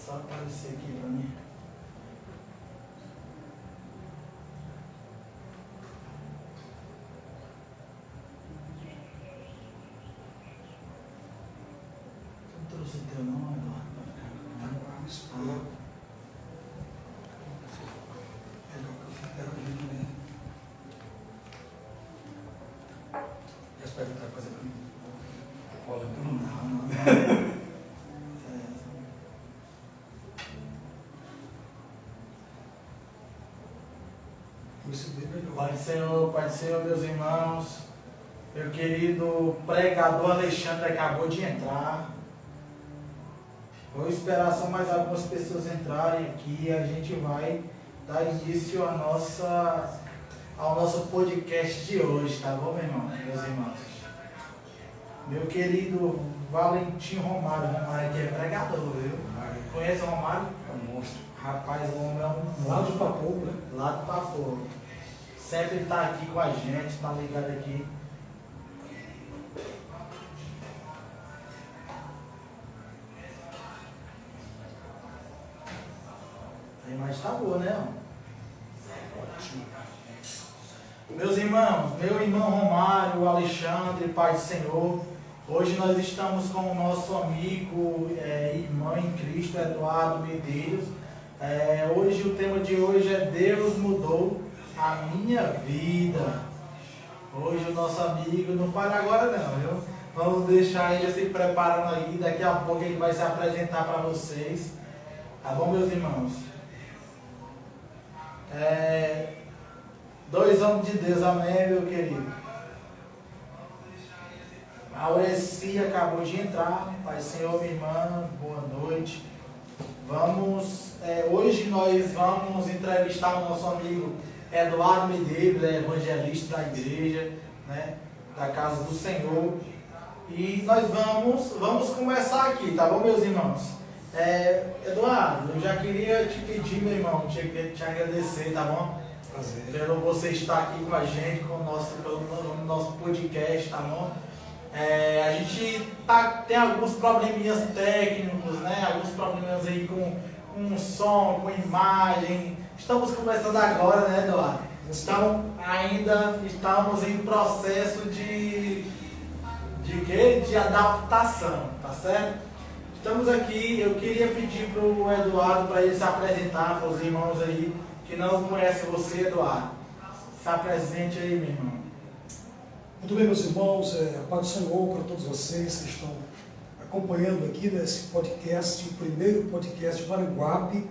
só aparecer aqui pra mim. Tu trouxe o teu nome, Eduardo? Pai do Senhor, meus irmãos, meu querido pregador Alexandre acabou de entrar. Vou esperar só mais algumas pessoas entrarem aqui e a gente vai dar início ao nosso podcast de hoje, tá bom, meu irmão, meus irmãos? Meu querido Valentim Romário que é pregador, viu? Conhece o Romário? É um monstro. Rapaz, o homem é um Lá do Papo, né? Lá do Papo. Sempre está aqui com a gente, está ligado aqui. A imagem está boa, né? Ótimo. Meus irmãos, meu irmão Romário, Alexandre, Pai do Senhor, hoje nós estamos com o nosso amigo, irmão em Cristo, Eduardo Medeiros. Hoje o tema de hoje é Deus mudou a minha vida. Hoje o nosso amigo, não fale agora não, viu? Vamos deixar ele se preparando aí, daqui a pouco ele vai se apresentar para vocês. Tá bom, meus irmãos? Dois homens de Deus, amém, meu querido? A Aurecia acabou de entrar. Pai Senhor, minha irmã, boa noite. Hoje nós vamos entrevistar o nosso amigo Eduardo Medeiros, evangelista da igreja, né, da casa do Senhor. E nós vamos começar aqui, tá bom, meus irmãos? Eduardo, eu já queria te pedir, meu irmão, te agradecer, tá bom? Prazer. Pelo você estar aqui com a gente, pelo nosso podcast, tá bom? A gente tem alguns probleminhas técnicos, né? Alguns probleminhas aí com som, com imagem. Estamos começando agora, né, Eduardo? Então, ainda estamos em processo de adaptação, tá certo? Estamos aqui, eu queria pedir para o Eduardo para ele se apresentar para os irmãos aí que não conhecem você, Eduardo. Se apresente aí, meu irmão. Muito bem, meus irmãos, a paz do Senhor para todos vocês que estão acompanhando aqui nesse podcast, o primeiro podcast de Maranguape.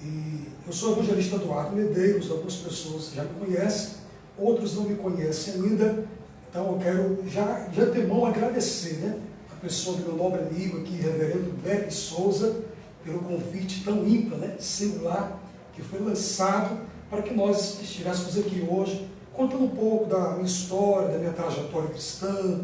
E eu sou o evangelista Eduardo Medeiros, algumas pessoas já me conhecem, outros não me conhecem ainda. Então eu quero já de antemão agradecer, né, a pessoa do meu nobre amigo aqui, reverendo Beck Souza, pelo convite tão ímpar, né, singular, que foi lançado para que nós estivéssemos aqui hoje, contando um pouco da minha história, da minha trajetória cristã,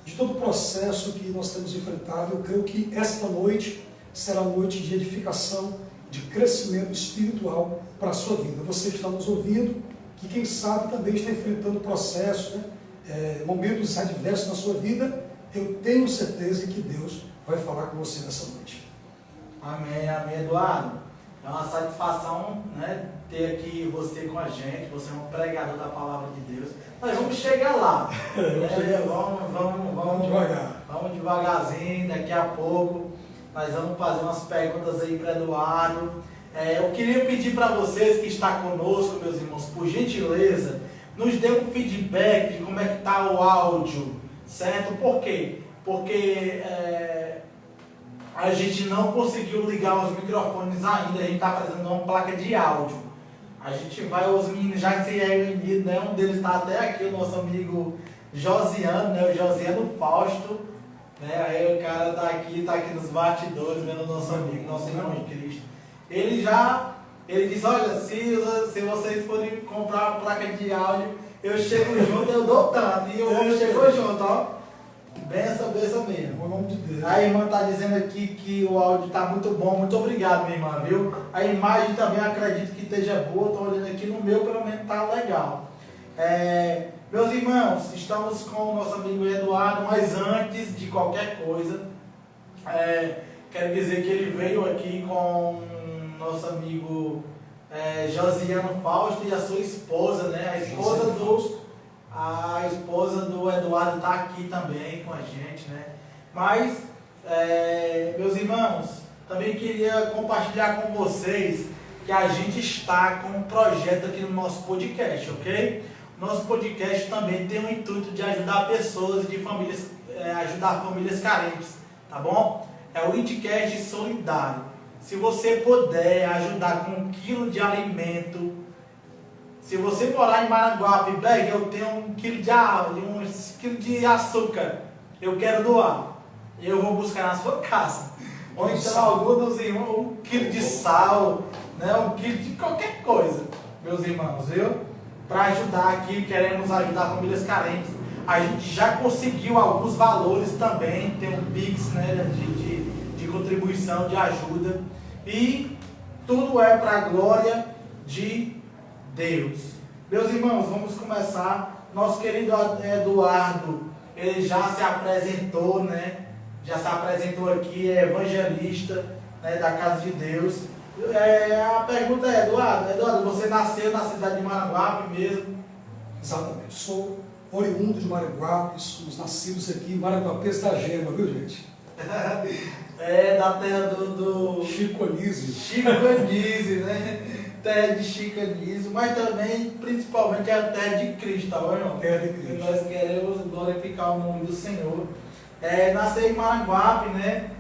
de todo o processo que nós temos enfrentado. Eu creio que esta noite será noite de edificação, de crescimento espiritual para a sua vida. Você que está nos ouvindo, que quem sabe também está enfrentando processos, né, momentos adversos na sua vida, eu tenho certeza que Deus vai falar com você nessa noite. Amém, amém, Eduardo. É uma satisfação, né, ter aqui você com a gente. Você é um pregador da palavra de Deus. Nós vamos chegar lá. Vamos devagar. Vamos devagarzinho, daqui a pouco nós vamos fazer umas perguntas aí para Eduardo. Eu queria pedir para vocês que estão conosco, meus irmãos, por gentileza, nos dê um feedback de como é que está o áudio, certo? Por quê? Porque a gente não conseguiu ligar os microfones ainda, a gente está fazendo uma placa de áudio. A gente vai, os meninos já se reuniram, né? Um deles está até aqui, o nosso amigo Josiano, né? O Josiano Fausto, né? Aí o cara está aqui nos bastidores, vendo o nosso amigo, nosso irmão em Cristo. Ele disse, olha, se vocês forem comprar uma placa de áudio, eu chego junto, eu dou tanto, e o homem chegou junto, ó. Benção mesmo. Em nome de Deus. A irmã está dizendo aqui que o áudio está muito bom. Muito obrigado, minha irmã, viu? A imagem também acredito que esteja boa. Estou olhando aqui no meu, pelo menos está legal. Meus irmãos, estamos com o nosso amigo Eduardo, mas antes de qualquer coisa, quero dizer que ele veio aqui com nosso amigo Josiano Fausto e a sua esposa, né? A esposa do Eduardo está aqui também com a gente, né? Mas, meus irmãos, também queria compartilhar com vocês que a gente está com um projeto aqui no nosso podcast, ok? Nosso podcast também tem o intuito de ajudar pessoas de famílias, ajudar famílias carentes, tá bom? É o Itcast Solidário. Se você puder ajudar com 1 quilo de alimento, se você morar em Maranguape, eu tenho 1 quilo de árvore, 1 quilo de açúcar, eu quero doar. Eu vou buscar na sua casa. Ou então algum dos irmãos, 1 quilo de sal, né, 1 quilo de qualquer coisa, meus irmãos, viu? Para ajudar aqui, queremos ajudar famílias carentes. A gente já conseguiu alguns valores também, tem um Pix, né, de contribuição, de ajuda. E tudo é para a glória de Deus. Meus irmãos, vamos começar. Nosso querido Eduardo, ele já se apresentou, né? Já se apresentou aqui, é evangelista, né, da Casa de Deus. A pergunta é, Eduardo, você nasceu na cidade de Maranguape mesmo? Exatamente, sou oriundo de Maranguape, somos nascidos aqui em Maranguapês da Gema, viu, gente? Da terra do Chico Anísio. Chico Anísio, né? Terra de Chico Anísio, mas também, principalmente, é a terra de Cristo, tá bom, irmão? Terra de Cristo. E nós queremos glorificar o nome do Senhor. Nasceu em Maranguape, né?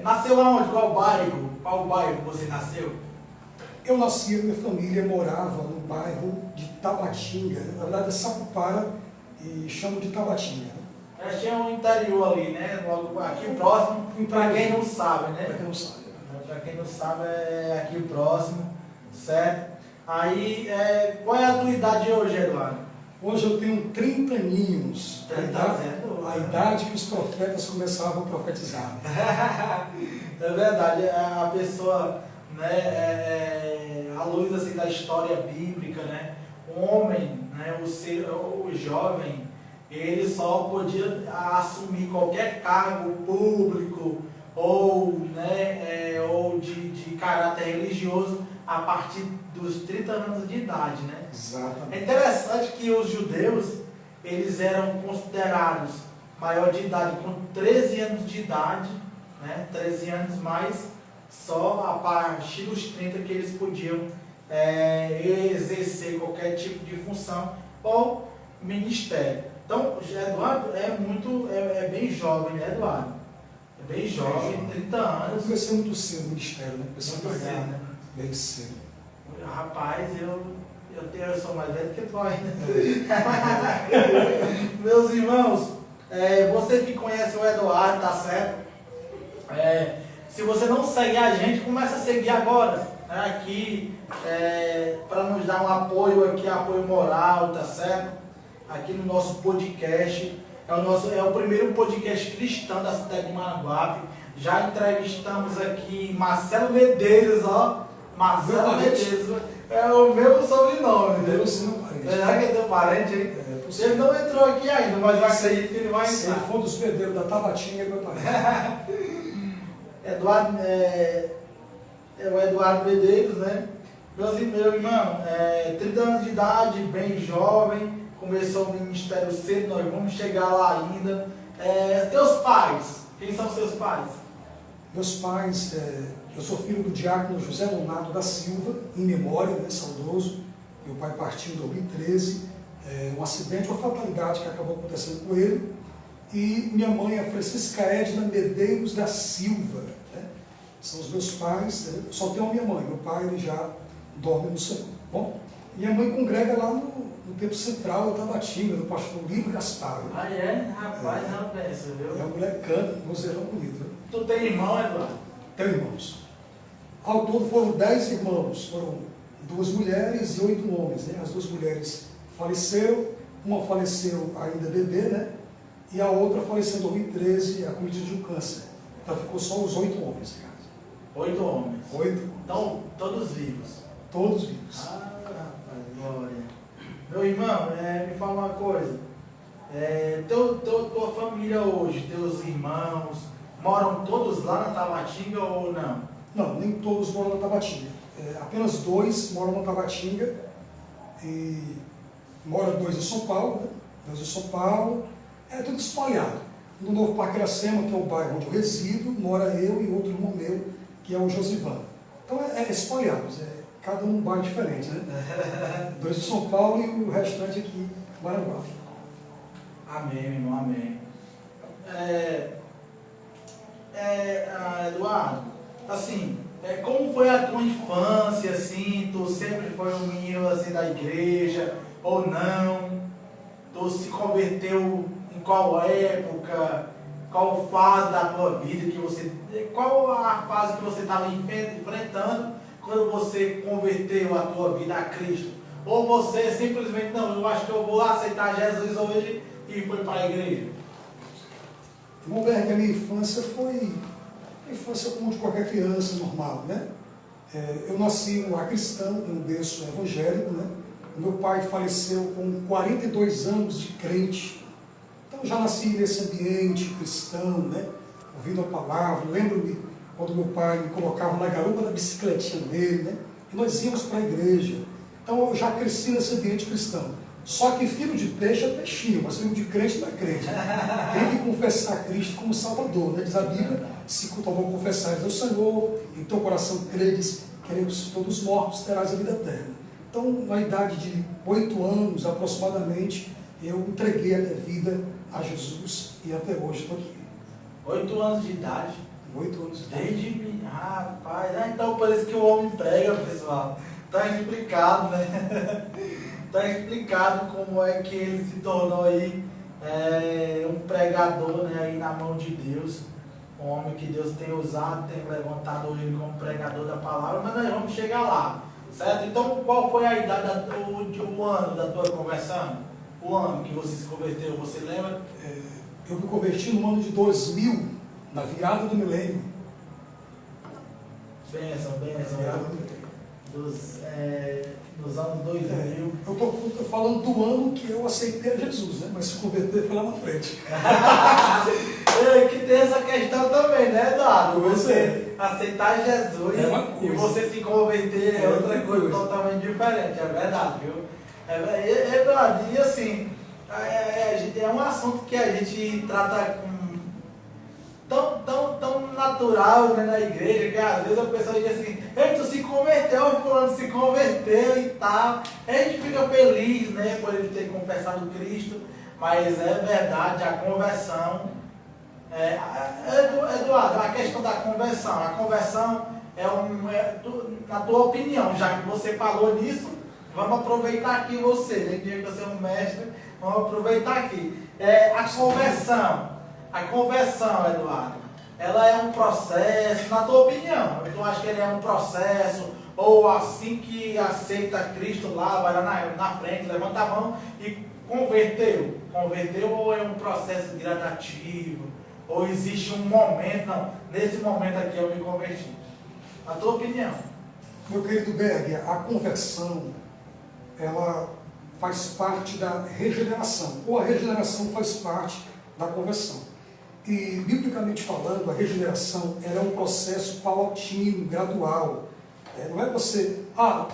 Nasceu aonde? Qual bairro? Qual bairro você nasceu? Eu nasci, minha família morava no bairro de Tabatinga, na verdade é Sapupara e chamam de Tabatinga. Tinha um interior ali, né? Logo aqui próximo, para quem não sabe, né? Para quem não sabe. Para quem não sabe, é aqui próximo, certo? Aí, qual é a tua idade hoje, Eduardo? Hoje eu tenho 30 aninhos, a idade que os profetas começavam a profetizar. É verdade, a pessoa, né, à luz assim, da história bíblica, né, o homem, né, o jovem, ele só podia assumir qualquer cargo público ou, né, ou de caráter religioso a partir dos 30 anos de idade, né? Exatamente. É interessante que os judeus, eles eram considerados maior de idade com 13 anos de idade, né? 13 anos mais, só a partir dos 30 que eles podiam exercer qualquer tipo de função ou ministério. Então, Eduardo é bem jovem, né, Eduardo? É bem jovem, 30 anos. Eu comecei muito cedo no ministério, né? Comecei a trabalhar, né? Bem cedo. Rapaz, eu sou mais velho que tu ainda. Meus irmãos, você que conhece o Eduardo, tá certo? Se você não segue a gente, começa a seguir agora. Né? Aqui, para nos dar um apoio aqui, apoio moral, tá certo? Aqui no nosso podcast. É o primeiro podcast cristão da cidade de Maranguape. Já entrevistamos aqui Marcelo Medeiros, ó. Marcelo Medeiros. É o meu sobrenome. Deus não parente. Será que é teu parente, hein? Ele não entrou aqui ainda, mas eu acredito que ele vai entrar. Se ele for dos medeiros da Tabatinga, ele vai parente. Eduardo, é o Eduardo Medeiros, né? Meu irmão, 30 anos de idade, bem jovem, começou o ministério cedo, nós vamos chegar lá ainda. Teus pais, quem são seus pais? Meus pais, eu sou filho do diácono José Leonardo da Silva, em memória, né, saudoso. Meu pai partiu em 2013, um acidente, uma fatalidade que acabou acontecendo com ele. E minha mãe, a Francisca Edna Medeiros da Silva, né? São os meus pais. Só tenho a minha mãe, meu pai ele já dorme no Senhor. Bom, minha mãe congrega lá no Templo Central da Tabatinga, no pastor Lino Gaspar. Ah, é? Rapaz, não pensa, viu? E a mulher canta, um vozeirão bonito. Né? Tu tem irmão, Eduardo? Tenho irmãos. Ao todo foram 10 irmãos, foram 2 mulheres e 8 homens. Né? As 2 mulheres faleceram, uma faleceu ainda bebê, né? E a outra faleceu em 2013, acometida de um câncer. Então ficou só os 8 homens em casa. 8 homens? 8. Então, todos vivos? Todos vivos. Ah, rapaz, glória. Meu irmão, me fala uma coisa. Tua família hoje, teus irmãos, moram todos lá na Tabatinga ou não? Não, nem todos moram na Tabatinga. Apenas 2 moram na Tabatinga e moram 2 em São Paulo, né? 2 em São Paulo, é tudo espalhado. No Novo Parque Iracema, que é o bairro onde eu resido, mora eu e outro irmão meu, que é o Josivan. Então é espalhado, cada um bairro diferente, né? 2 em São Paulo e o restante aqui em Maranguá. Amém, meu irmão, amém. Eduardo, assim, como foi a tua infância, assim, tu sempre foi um menino assim da igreja, ou não? Tu se converteu em qual época? Qual fase da tua vida que você... Qual a fase que você estava enfrentando quando você converteu a tua vida a Cristo? Ou você simplesmente, não, eu acho que eu vou aceitar Jesus hoje e foi para a igreja? Irmão Berg, a minha infância foi a infância como de qualquer criança normal, né? Eu nasci um lar cristão, em um berço evangélico, né? Meu pai faleceu com 42 anos de crente. Então já nasci nesse ambiente cristão, né? Ouvindo a palavra. Lembro-me quando meu pai me colocava na garupa da bicicletinha dele, né? E nós íamos para a igreja. Então eu já cresci nesse ambiente cristão. Só que filho de peixe é peixinho, mas filho de crente não é crente. Tem que confessar Cristo como Salvador, né? Diz a Bíblia, se tu vou confessar ao Senhor, em teu coração credes, queremos todos mortos, terás a vida eterna. Então, na idade de 8 anos aproximadamente, eu entreguei a minha vida a Jesus e até hoje estou aqui. 8 anos de idade? 8 anos de idade. Desde... Rapaz, então por isso que o homem prega, pessoal. Está explicado, né? Está explicado como é que ele se tornou aí um pregador, né, aí na mão de Deus. Um homem que Deus tem usado, tem levantado ele como pregador da palavra, mas nós vamos chegar lá, certo? Então, qual foi a idade, o ano da tua conversão? O ano que você se converteu, você lembra? Eu me converti no ano de 2000, na virada do milênio. Bênção. Virada do milênio. Nos anos 2000. Eu estou falando do ano que eu aceitei a Jesus, né? Mas se converter foi lá na frente. Que tem essa questão também, né, Eduardo? Você aceitar Jesus e você se converter é outra coisa totalmente diferente, é verdade, viu? Eduardo, e assim, é um assunto que a gente trata com tão natural, né, na igreja, que às vezes a pessoa diz assim, tu se converteu, o fulano se converteu e tal. A gente fica feliz, né, por ele ter confessado Cristo, mas é verdade, a conversão... Eduardo, a questão da conversão, a conversão na tua opinião, já que você falou nisso, vamos aproveitar aqui você, né, que você é um mestre, vamos aproveitar aqui. A conversão, Eduardo, ela é um processo, na tua opinião, tu acha que ele é um processo, ou assim que aceita Cristo lá, vai lá na frente, levanta a mão e converteu, ou é um processo gradativo, ou existe um momento, não, nesse momento aqui eu me converti? Na tua opinião. Meu querido Berg, a conversão, ela faz parte da regeneração, ou a regeneração faz parte da conversão. E, biblicamente falando, a regeneração ela é um processo paulatino, gradual. Não é você,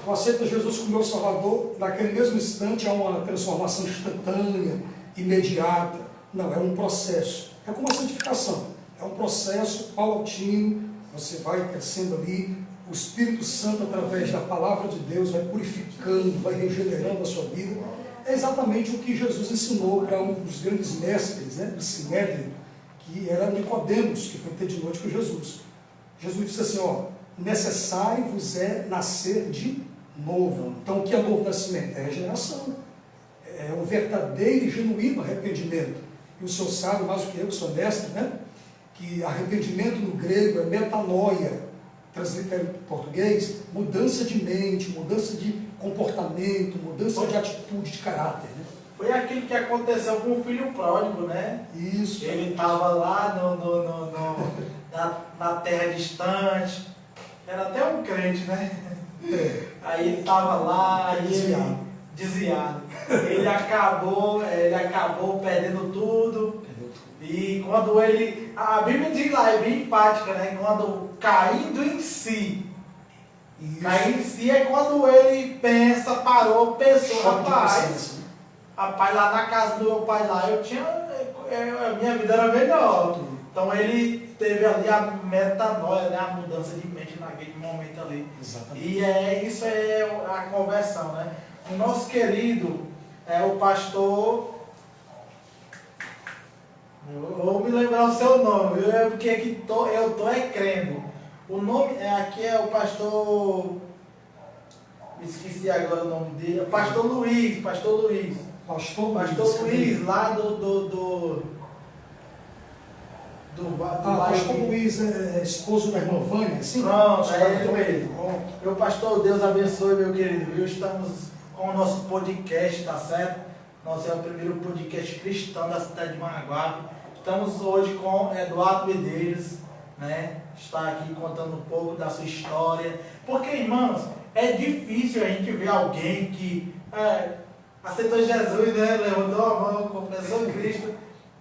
tu aceita Jesus como meu Salvador, naquele mesmo instante há uma transformação instantânea, imediata. Não, é um processo. É como a santificação. É um processo paulatino, você vai crescendo ali, o Espírito Santo, através da palavra de Deus, vai purificando, vai regenerando a sua vida. É exatamente o que Jesus ensinou para um dos grandes mestres, né, do Sinédrio, que era Nicodemos, que foi ter de noite com Jesus. Jesus disse assim, necessário vos é nascer de novo. Então, o que é novo nascimento? É regeneração. É um verdadeiro e genuíno arrependimento. E o senhor sabe, mais do que eu sou mestre, né? Que arrependimento no grego é metanoia, transliterado em português, mudança de mente, mudança de comportamento, mudança de atitude, de caráter, né? Foi aquilo que aconteceu com o filho pródigo, né? Isso. Ele estava lá na terra distante, era até um crente, né? Aí ele estava lá, desviado. Ele acabou perdendo tudo. E quando ele, a Bíblia diz lá, é bem enfática, né? Quando caindo em si. Isso. Cair em si é quando ele pensa, parou, pensou, Choque de rapaz, consciência, né? rapaz, lá na casa do meu pai lá, eu tinha, a minha vida era melhor. Então ele teve ali a metanoia, né? A mudança de mente naquele momento ali. Exatamente. E isso é a conversão, né? O nosso querido o pastor. Eu vou me lembrar o seu nome, viu? É porque aqui eu tô crendo. O nome aqui é o pastor. Esqueci agora o nome dele. É Pastor Luiz. Pastor Luiz, lá do Pastor Luiz é esposo da irmã Vânia, sim? Pronto, é ele mesmo. Meu pastor, Deus abençoe, meu querido, viu? Estamos com o nosso podcast, tá certo? Nosso é o primeiro podcast cristão da cidade de Maranguape. Estamos hoje com Eduardo Medeiros, né? Está aqui contando um pouco da sua história. Porque, irmãos, é difícil a gente ver alguém que aceitou Jesus, né? Levantou a mão, confessou Cristo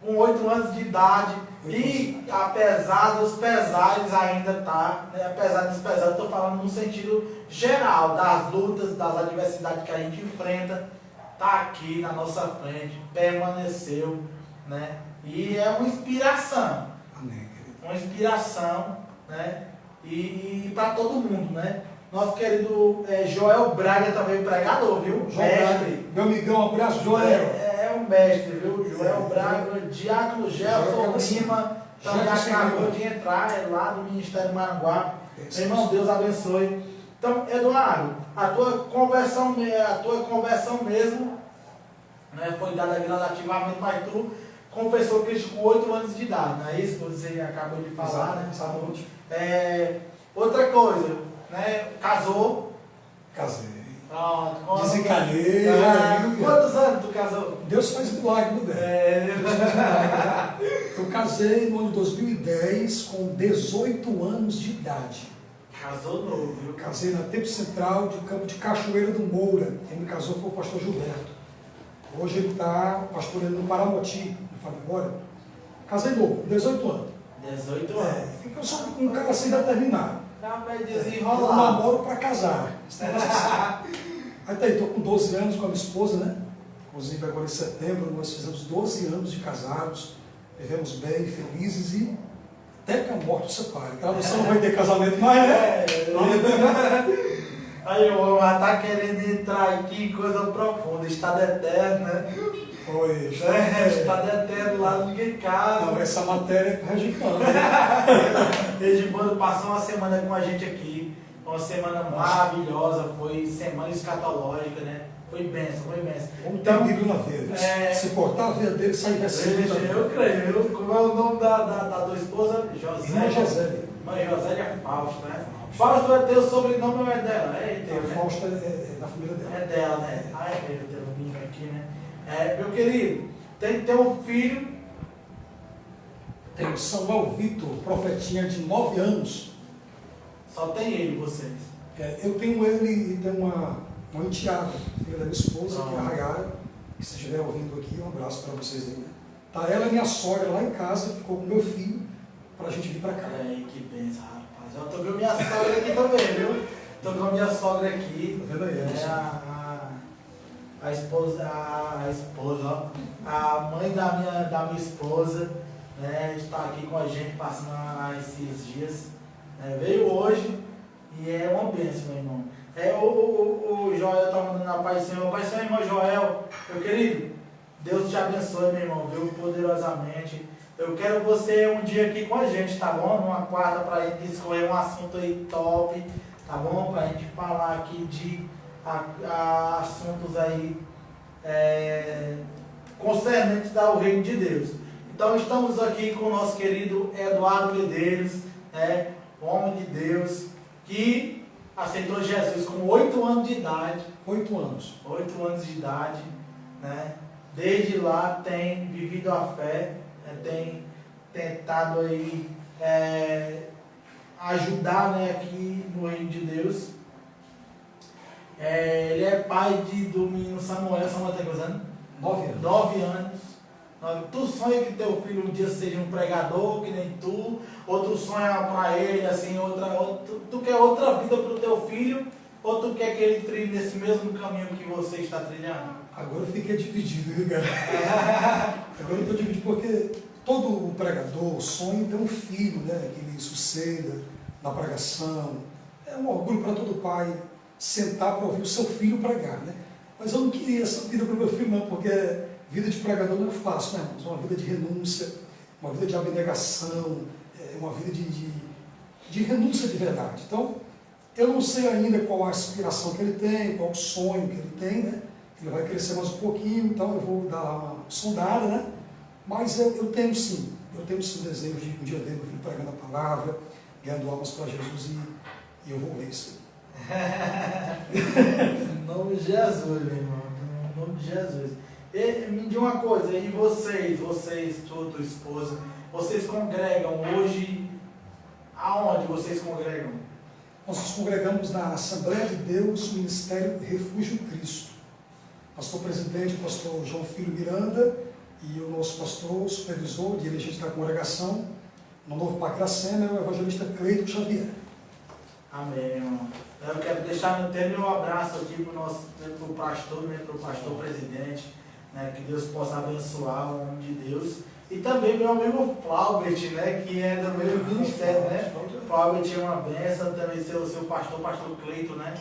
com 8 anos de idade. E apesar dos pesares ainda tá, né? Apesar dos pesares, estou falando no sentido geral, das lutas, das adversidades que a gente enfrenta, tá aqui na nossa frente, permaneceu, né? E é uma inspiração. Amém. Uma inspiração, né? E para todo mundo, né? Nosso querido Joel Braga também pregador, viu? Mestre. Meu amigão, um abraço, Joel. É um mestre, viu? Joel Braga, Diácono Gelson Lima, também acabou de entrar lá do Ministério Maranguape. Meu irmão, Deus abençoe. Então, Eduardo, a tua conversão mesmo, né, foi dada gradativamente, mas tu confessou Cristo com 8 anos de idade, não é isso que você acabou de falar, né? Exatamente. Outra coisa, né? Casou. Casei. Pronto. Desencalhei. Quantos anos tu casou? Deus faz milagre, meu bem. Eu casei no ano de 2010 com 18 anos de idade. Casou novo, viu? Casei na Tempo Central de Campo de Cachoeira do Moura. Quem me casou foi o pastor Gilberto. Hoje ele está pastoreando no Paramoti, no Fábio. Casei novo, 18 anos. 18 anos. Eu sou um cara assim determinado. Dá pra Eu desenrolar. namoro para casar. Aí tá aí, estou com 12 anos com a minha esposa, né? Inclusive agora em setembro nós fizemos 12 anos de casados, vivemos bem, felizes e até que a morte nos separe. Claro, você não vai ter casamento mais, né? Aí o homem tá querendo entrar aqui em coisa profunda, estado eterno, né? Oi, estado eterno lá ninguém casa. Não, essa matéria é para Regipano. Regipano passou uma semana com a gente aqui, uma semana maravilhosa, foi semana escatológica, né? Foi benção, foi benção. Então, tem Bíblia na veia. Se cortar a veia dele, sai versículo. Eu creio. Como é o nome da tua esposa? Irmã Josélia. Irmã Josélia Fausto, né? Fausto é teu sobrenome ou é dela? É teu, né? Fausto é da família dela. É dela, né? Ai, meu Deus, vinho aqui, né? Meu querido, tem que ter um filho. Tem o Samuel Vitor, profetinha de 9 anos. Só tem ele, vocês. Eu tenho ele e tem uma enteada, filha da minha esposa, que é a Rayara. Se você estiver ouvindo aqui, um abraço para vocês aí, né? Tá ela e minha sogra lá em casa, ficou com meu filho, para a gente vir para cá. Que benção, rapaz. Eu tô vendo minha sogra aqui também, viu? Tô com a minha sogra aqui. Tá vendo aí? A esposa, ó, a mãe da minha esposa, né, está aqui com a gente passando esses dias. Veio hoje e é uma bênção, meu irmão. O Joel está mandando a paz do Senhor. Pai do Senhor, irmão Joel, meu querido, Deus te abençoe, meu irmão, viu, poderosamente. Eu quero você um dia aqui com a gente, tá bom? Numa quarta para a gente escolher um assunto aí top, tá bom? Para a gente falar aqui de assuntos aí concernentes ao reino de Deus. Então estamos aqui com o nosso querido Eduardo Medeiros, homem de Deus, que aceitou Jesus com 8 anos de idade. 8 anos. 8 anos de idade, né? Desde lá tem vivido a fé, tem tentado aí ajudar, né, aqui no reino de Deus. Ele é pai do menino Samuel. Samuel está casando? 9 anos. 9 anos. Tu sonha que teu filho um dia seja um pregador, que nem tu, ou tu sonha para ele, assim, tu quer outra vida para o teu filho, ou tu quer que ele trilhe nesse mesmo caminho que você está trilhando? Agora eu fiquei dividido, viu, cara? Agora eu estou dividido porque todo pregador sonha em ter um filho, né? Que ele suceda na pregação. É um orgulho para todo pai sentar para ouvir o seu filho pregar, né? Mas eu não queria essa vida para o meu filho, não, porque vida de pregador não é fácil, né, irmãos? É uma vida de renúncia, uma vida de abnegação, uma vida de renúncia de verdade. Então, eu não sei ainda qual a aspiração que ele tem, qual o sonho que ele tem, né? Ele vai crescer mais um pouquinho, então eu vou dar uma sondada, né? Mas eu tenho sim o desejo de um dia ver meu filho pregando a palavra, ganhando almas para Jesus e eu vou ver isso. Em nome de Jesus, meu irmão, em nome de Jesus. E me diga uma coisa, e vocês, tua esposa, vocês congregam hoje, aonde vocês congregam? Nós nos congregamos na Assembleia de Deus, Ministério Refúgio Cristo. Pastor presidente, pastor João Filho Miranda, e o nosso pastor, supervisor, dirigente da congregação, no Novo Parque da Sena, é o evangelista Cleito Xavier. Amém, irmão. Eu quero deixar até meu abraço aqui para o pastor, né, para o pastor presidente, né, que Deus possa abençoar o nome de Deus. E também meu amigo Flaubert, né, que é do meu ministério, né? Flaubert é uma benção, também seu pastor Cleito, né?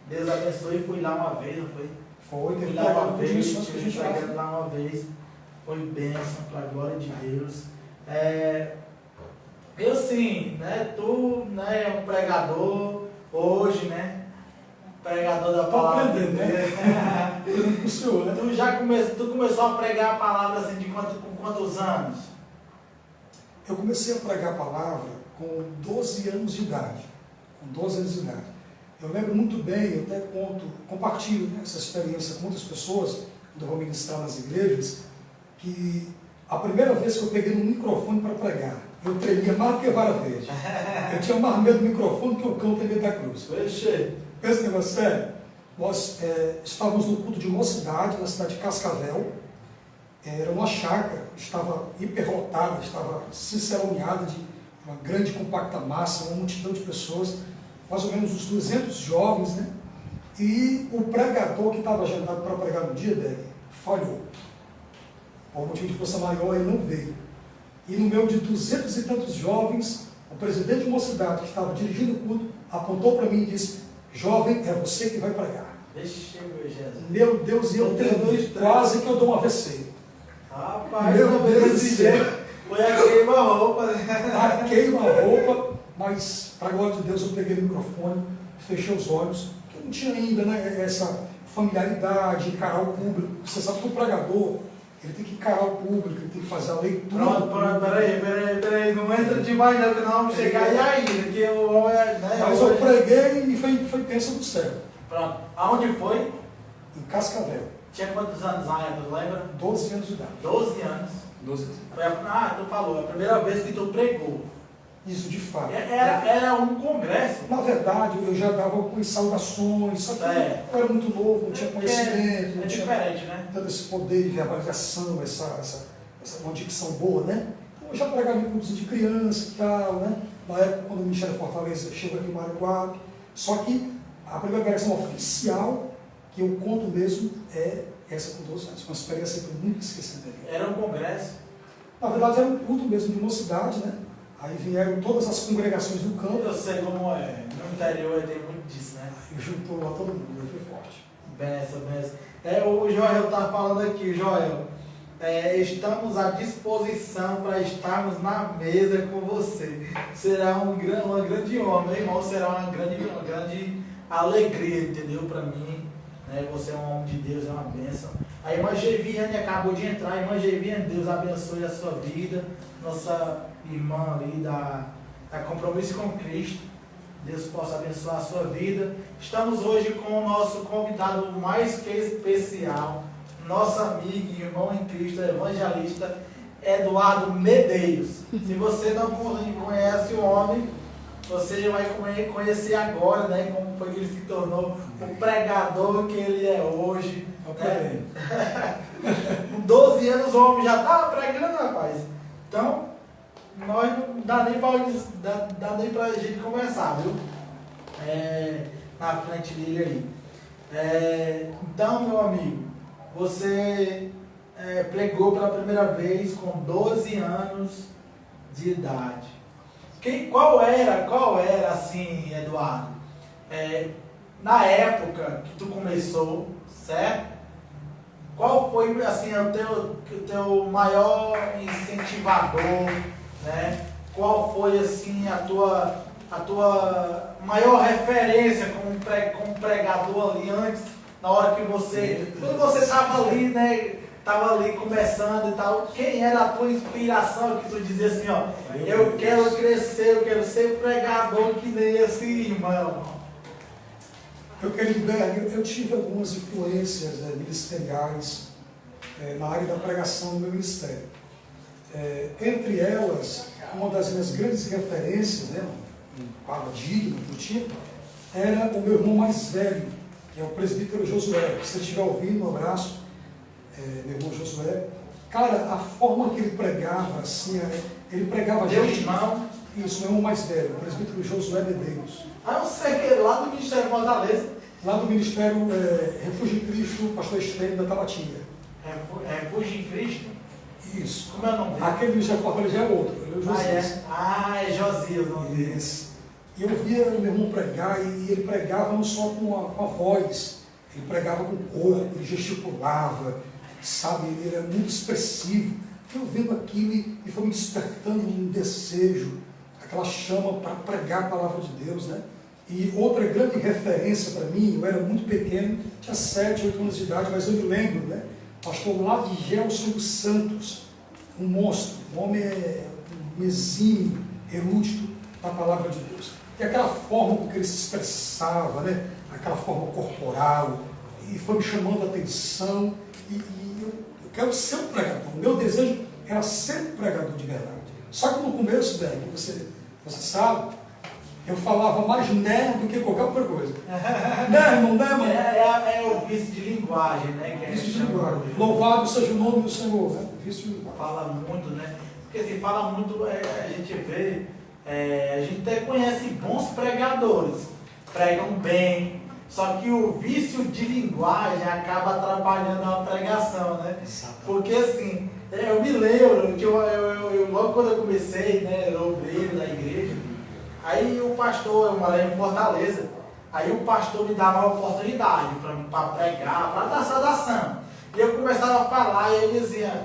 Deus abençoe, fui lá uma vez, não foi? Fui lá uma vez, tive pregando lá uma vez. Foi bênção, para a glória de Deus. Eu sim, né? Tu, né, é um pregador hoje, né? Pregador da palavra. Aprendendo, né? O senhor, né? Tu começou a pregar a palavra assim com quantos anos? Eu comecei a pregar a palavra com 12 anos de idade. Com 12 anos de idade. Eu lembro muito bem, eu até compartilho, né, essa experiência com muitas pessoas, quando eu vou ministrar nas igrejas, que a primeira vez que eu peguei no microfone para pregar, eu tremia mais do que vara verde. Eu tinha mais medo do microfone que o cão tem medo da cruz. Pensa que negócio sério. Nós estávamos no culto de mocidade, na cidade de Cascavel. Era uma chácara, estava hiperlotada, estava ciceroneada de uma grande compacta massa, uma multidão de pessoas, mais ou menos uns 200 jovens, né? E o pregador que estava agendado para pregar no dia dele falhou. Por motivo de força maior, ele não veio. E no meio de 200 e tantos jovens, o presidente de mocidade que estava dirigindo o culto apontou para mim e disse: jovem, é você que vai pregar. Meu Deus, e eu tremi, quase que eu dou um AVC. Rapaz, meu Deus do céu, foi a queima-roupa. A queima-roupa, mas para a glória de Deus eu peguei o microfone, fechei os olhos, porque eu não tinha ainda, né, essa familiaridade, encarar o público. Você sabe que o pregador, ele tem que encarar o público, ele tem que fazer a leitura. Pronto, peraí, não entra demais não, que nós vamos chegar e aí, que eu, né, mas eu preguei e foi bênção do céu. Pronto, aonde foi? Em Cascavel. Tinha quantos anos na época, tu lembra? 12 anos de idade. 12 anos. 12 anos. Tu falou, a primeira vez que tu pregou. Isso, de fato. Era um congresso. Na verdade, eu já dava algumas saudações, só que eu era muito novo, não tinha conhecimento, não tinha diferente, né? tanto esse poder de verbalização, uma dicção boa, né? Então eu já pregava em cultos de criança e tal, né? Na época, quando o Ministério Fortaleza chegou aqui em Maranguape. Só que a primeira pregação oficial que eu conto mesmo é essa com 12 anos. Foi uma experiência que eu nunca esqueci da vida. Era um congresso? Na verdade, era um culto mesmo de mocidade, né? Aí vieram todas as congregações do campo. Eu sei como é. No interior tem muito disso, né? Aí juntou lá todo mundo, foi forte. Benção. O Joel está falando aqui, Joel. Estamos à disposição para estarmos na mesa com você. Será uma grande honra, meu irmão. Será uma grande alegria, entendeu? Para mim. Você é um homem de Deus, é uma bênção. A irmã Geviane acabou de entrar. A irmã Geviane, Deus abençoe a sua vida. Nossa irmã ali da Compromisso com Cristo. Deus possa abençoar a sua vida. Estamos hoje com o nosso convidado mais que especial, nosso amigo e irmão em Cristo, evangelista Eduardo Medeiros. Se você não conhece o homem, você vai conhecer agora, né, como foi que ele se tornou o pregador que ele é hoje. Né? Com 12 anos o homem já estava pregando, rapaz. Então, nós não dá nem para a gente conversar, viu? Na frente dele aí. Então, meu amigo, você pregou pela primeira vez com 12 anos de idade. Qual era assim, Eduardo? Na época que tu começou, certo? Qual foi assim, o teu maior incentivador, né? Qual foi assim a tua maior referência como pregador ali antes, na hora que quando você estava ali, né? Estava ali começando e tal, quem era a tua inspiração que tu dizia assim, ó, eu quero crescer, eu quero ser pregador que nem esse irmão? Eu tive algumas influências ministeriais na área da pregação do meu ministério. Entre elas, uma das minhas grandes referências, né, um paradigma que eu tinha, era o meu irmão mais velho, que é o presbítero Josué. Se você estiver ouvindo, um abraço, meu irmão Josué. Cara, a forma que ele pregava, assim, ele pregava... Meu irmão? Isso, meu irmão mais velho, o presbítero Josué Medeiros. Eu sei que lá do Ministério Fortaleza. Lá do Ministério Refúgio em Cristo, pastor Estênio da Tabatinga. Refúgio em Cristo? Isso. Como é o nome dele? Aquele Ministério Fortaleza é outro, ele é o Josias. É Josias. Isso. E eu via meu irmão pregar, e ele pregava não só com a voz, ele pregava com o corpo, ele gesticulava, sabe, ele era muito expressivo. Eu vendo aquilo e foi me despertando um desejo, aquela chama para pregar a palavra de Deus, né? E outra grande referência para mim, eu era muito pequeno, tinha 7, 8 anos de idade, mas eu me lembro, né? Pastor lá de Gelson dos Santos, um monstro, um homem um exímio, erudito da palavra de Deus. E aquela forma com que ele se expressava, né? Aquela forma corporal, e foi me chamando a atenção, e eu quero ser um pregador. O meu desejo era ser um pregador de verdade. Só que no começo, velho, você sabe, eu falava mais né do que qualquer outra coisa. Né, irmão, né, irmão? É o vício de linguagem, né? Vício de linguagem. Louvado seja o nome do Senhor, né? Vício de linguagem. Fala muito, né? Porque assim, fala muito, a gente vê, a gente até conhece bons pregadores, pregam bem, só que o vício de linguagem acaba atrapalhando a pregação, né? Exatamente. Porque assim, eu me lembro, logo quando eu comecei, né, era obreiro da igreja, aí o pastor, eu morava em Fortaleza, aí o pastor me dava uma oportunidade para pregar, para dar saudação. E eu começava a falar e ele dizia,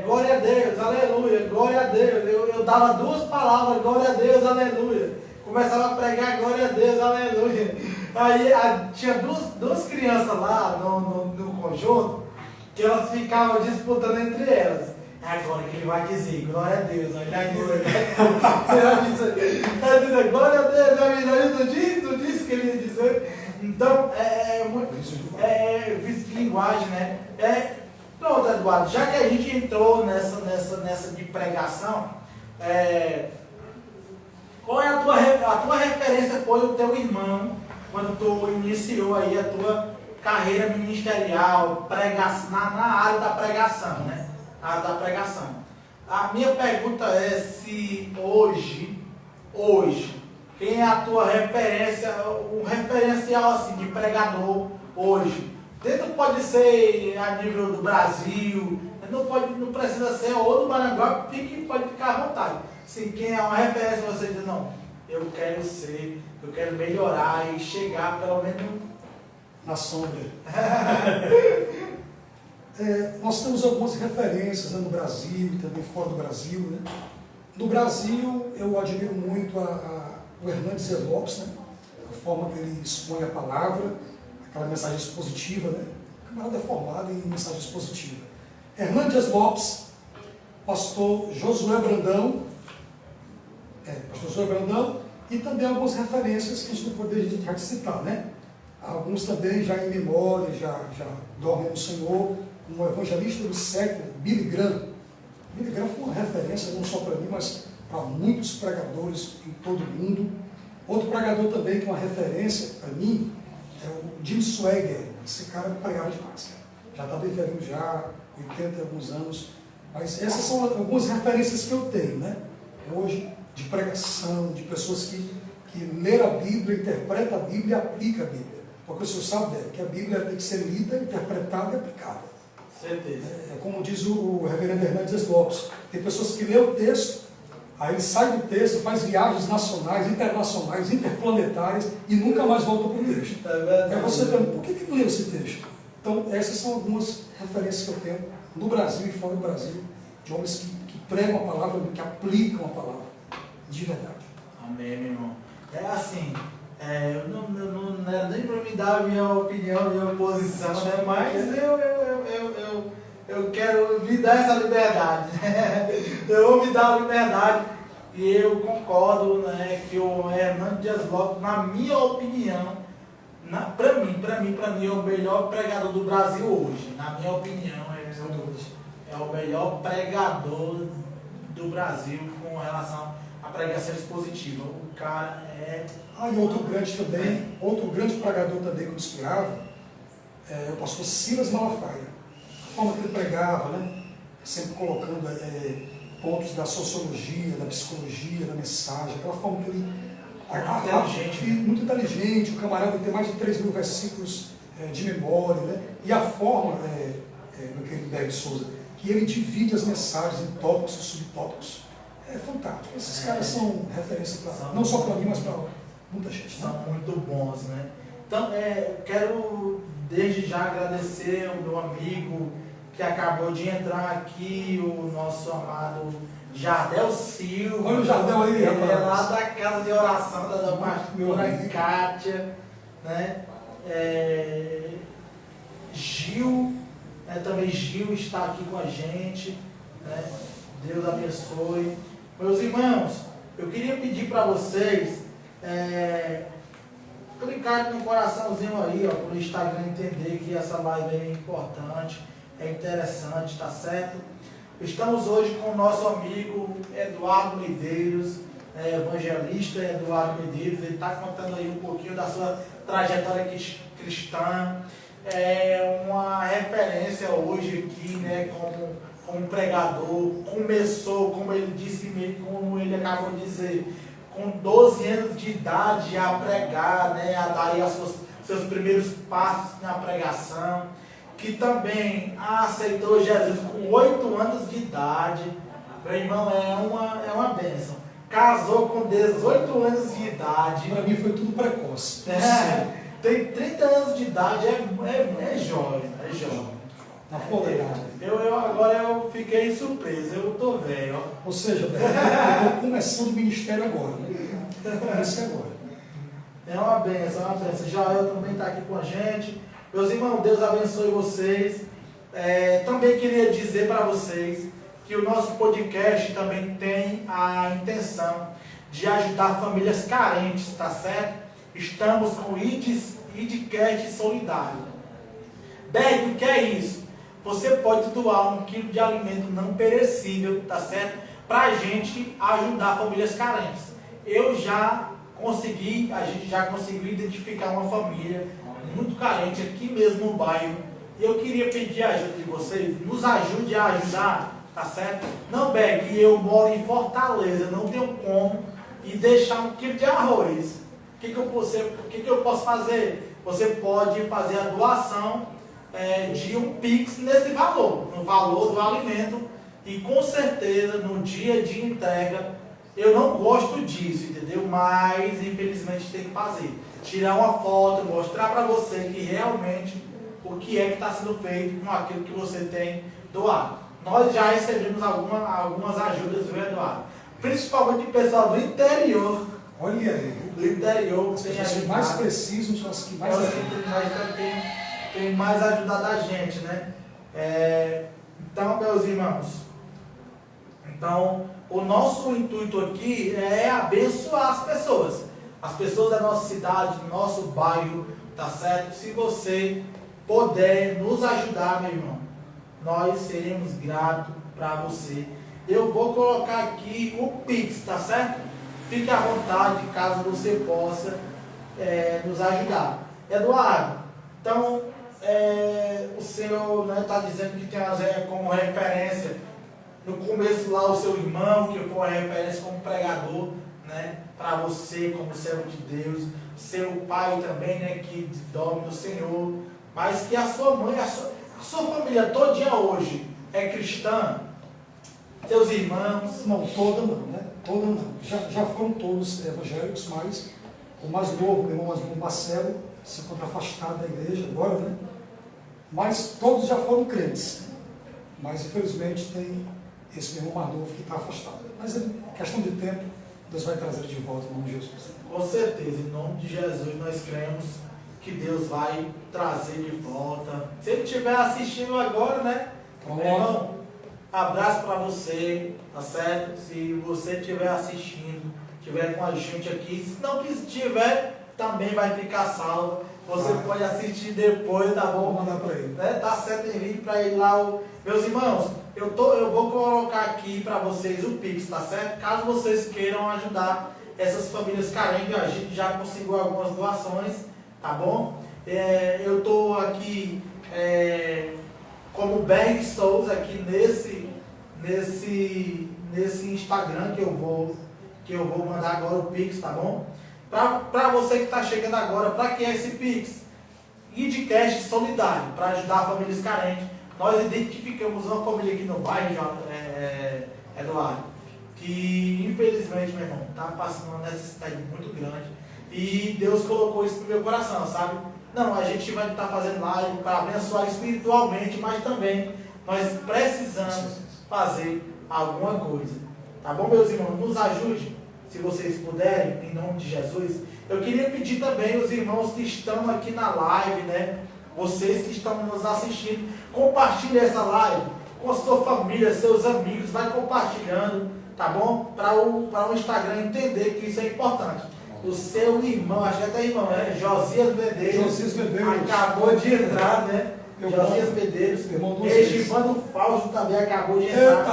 glória a Deus, aleluia, glória a Deus. Eu dava 2 palavras, glória a Deus, aleluia. Começava a pregar, glória a Deus, aleluia. Aí tinha duas crianças lá no conjunto, que elas ficavam disputando entre elas. Agora que ele vai dizer, glória a Deus. Ele vai dizer, glória a Deus, não disse que ele ia dizer. Então, vício de linguagem, né? Pronto, Eduardo, já que a gente entrou nessa de pregação, qual é a tua referência? Foi o teu irmão, quando tu iniciou aí a tua carreira ministerial, na área da pregação, né? A área da pregação. A minha pergunta é se hoje, quem é a tua referência, um referencial assim, de pregador hoje? Dentro pode ser a nível do Brasil, não precisa ser ou do Maranguá, pode ficar à vontade. Assim, quem é uma referência, você diz, não, eu quero melhorar e chegar pelo menos na sombra. Nós temos algumas referências, né, no Brasil e também fora do Brasil, né? No Brasil, eu admiro muito o Hernandes Dias Lopes, né? A forma que ele expõe a palavra, aquela mensagem expositiva, né? O camarada é formado em mensagem expositiva. Hernandes Dias Lopes, pastor Josué Brandão, e também algumas referências que a gente não poderia citar, né? Alguns também já em memória, já dormem no Senhor, como o evangelista do século, Billy Graham. Billy Graham foi uma referência não só para mim, mas para muitos pregadores em todo o mundo. Outro pregador também que é uma referência para mim é o Jim Swaggart. Esse cara pregava demais, cara. já está bem velho já, 80 e alguns anos. Mas essas são algumas referências que eu tenho, né? Hoje, de pregação, de pessoas que leram a Bíblia, interpretam a Bíblia e aplicam a Bíblia. Porque o senhor sabe que a Bíblia tem que ser lida, interpretada e aplicada. Certeza. É como diz o reverendo Hernandes Lopes, tem pessoas que lêem o texto, aí ele sai do texto, faz viagens nacionais, internacionais, interplanetárias e nunca mais volta para o texto. Aí você pergunta, por que leu esse texto? Então, essas são algumas referências que eu tenho no Brasil e fora do Brasil, de homens que pregam a palavra, que aplicam a palavra, de verdade. Amém, meu irmão. É assim, não é nem para me dar a minha opinião, a minha posição, né? Mas eu quero me dar essa liberdade. Eu vou me dar a liberdade e eu concordo, né, que o Hernandes Dias Lopes, na minha opinião, para mim, é o melhor pregador do Brasil hoje. Na minha opinião, é o melhor pregador do Brasil com relação à pregação expositiva. O cara é... E outro grande também, outro grande pregador também que eu inspirava, é o pastor Silas Malafaia. A forma que ele pregava, né? Sempre colocando pontos da sociologia, da psicologia, da mensagem, aquela forma que ele... muito inteligente, o camarada tem mais de 3.000 versículos de memória, né? E a forma, meu querido David Souza, que ele divide as mensagens em tópicos e subtópicos, é fantástico. Esses caras são referência não só para mim, mas para muita gente. São muito bons, né? Então, quero desde já agradecer ao meu amigo que acabou de entrar aqui, o nosso amado Jardel Silva. Olha o Jardel aí, rapaz. Lá da casa de oração da pastora Kátia, né? Gil, também Gil está aqui com a gente, né? Deus abençoe. Meus irmãos, eu queria pedir para vocês clicarem no coraçãozinho aí, ó, para o Instagram entender que essa live é importante, é interessante, tá certo? Estamos hoje com o nosso amigo Eduardo Medeiros, evangelista Eduardo Medeiros. Ele está contando aí um pouquinho da sua trajetória cristã. É uma referência hoje aqui, né, como pregador. Começou, como ele disse, como ele acabou de dizer, com 12 anos de idade a pregar, né, a dar aí seus primeiros passos na pregação. Que também aceitou Jesus com 8 anos de idade. Meu irmão, é uma bênção. Casou com 18 anos de idade. Para mim foi tudo precoce. Tem 30 anos de idade, é jovem, é jovem. Na flor da idade. Agora eu fiquei surpreso, eu tô velho. Ou seja, eu estou começando o ministério agora, né? Comecei agora. É uma bênção, é uma bênção. Jael também está aqui com a gente. Meus irmãos, Deus abençoe vocês. Também queria dizer para vocês que o nosso podcast também tem a intenção de ajudar famílias carentes, tá certo? Estamos com o IDCast Solidário. Bem, o que é isso? Você pode doar 1 quilo de alimento não perecível, tá certo? Para a gente ajudar famílias carentes. A gente já conseguiu identificar uma família muito carente aqui mesmo no bairro. E eu queria pedir a ajuda de vocês, nos ajude a ajudar, tá certo? Não, Beg, eu moro em Fortaleza, não tenho como e deixar 1 quilo de arroz. O que eu posso fazer? Você pode fazer a doação de um Pix nesse valor, no valor do alimento, e com certeza no dia de entrega, eu não gosto disso, entendeu? Mas infelizmente tem que fazer. Tirar uma foto, mostrar para você que realmente o que é que está sendo feito com aquilo que você tem doado. Nós já recebemos algumas ajudas, viu, Eduardo? Principalmente o pessoal do interior. Olha aí. Do interior. As pessoas mais precisam são as que mais tem mais ajudado a gente, né? Então, meus irmãos, o nosso intuito aqui é abençoar as pessoas. As pessoas da nossa cidade, do nosso bairro, tá certo? Se você puder nos ajudar, meu irmão, nós seremos gratos para você. Eu vou colocar aqui o Pix, tá certo? Fique à vontade, caso você possa nos ajudar. Eduardo, então, o senhor está dizendo que tem como referência, no começo lá, o seu irmão, que foi uma referência como pregador, né, para você como servo de Deus, seu pai também, né, que dorme no Senhor, mas que a sua mãe, a sua família todinha hoje é cristã, seus irmãos. Não, toda não, né? Toda não. Já foram todos evangélicos, mas o mais novo, meu irmão mais novo, Marcelo, se encontra afastado da igreja agora, né? Mas todos já foram crentes. Mas infelizmente tem esse meu irmão mais novo que está afastado. Mas é questão de tempo, Deus vai trazer de volta em nome de Jesus. Com certeza, em nome de Jesus nós cremos que Deus vai trazer de volta. Se ele estiver assistindo agora, né? Pronto. Meu irmão, abraço para você, tá certo? Se você estiver assistindo, estiver com a gente aqui, se não estiver, também vai ficar salvo. Você pode assistir depois, tá bom? Vou mandar para ele. Né? Tá certo em vir para ir lá. Meus irmãos, eu vou colocar aqui para vocês o Pix, tá certo? Caso vocês queiram ajudar essas famílias carentes, a gente já conseguiu algumas doações, tá bom? Eu estou aqui como Berg Souza aqui nesse Instagram que eu vou mandar agora o Pix, tá bom? Para você que está chegando agora, para que é esse Pix? Idcast Solidário, para ajudar famílias carentes. Nós identificamos uma família aqui no bairro, Eduardo, que infelizmente, meu irmão, está passando uma necessidade muito grande. E Deus colocou isso no meu coração, sabe? Não, a gente vai estar fazendo live para abençoar espiritualmente, mas também nós precisamos fazer alguma coisa. Tá bom, meus irmãos? Nos ajude, se vocês puderem, em nome de Jesus. Eu queria pedir também os irmãos que estão aqui na live, né? Vocês que estão nos assistindo, compartilhe essa live com a sua família, seus amigos, vai compartilhando, tá bom? Para o Instagram entender que isso é importante. O seu irmão, acho que até irmão, né? Josias Medeiros. Acabou de entrar, né? Josias Medeiros. Regivando Fausto também acabou de entrar. Eita,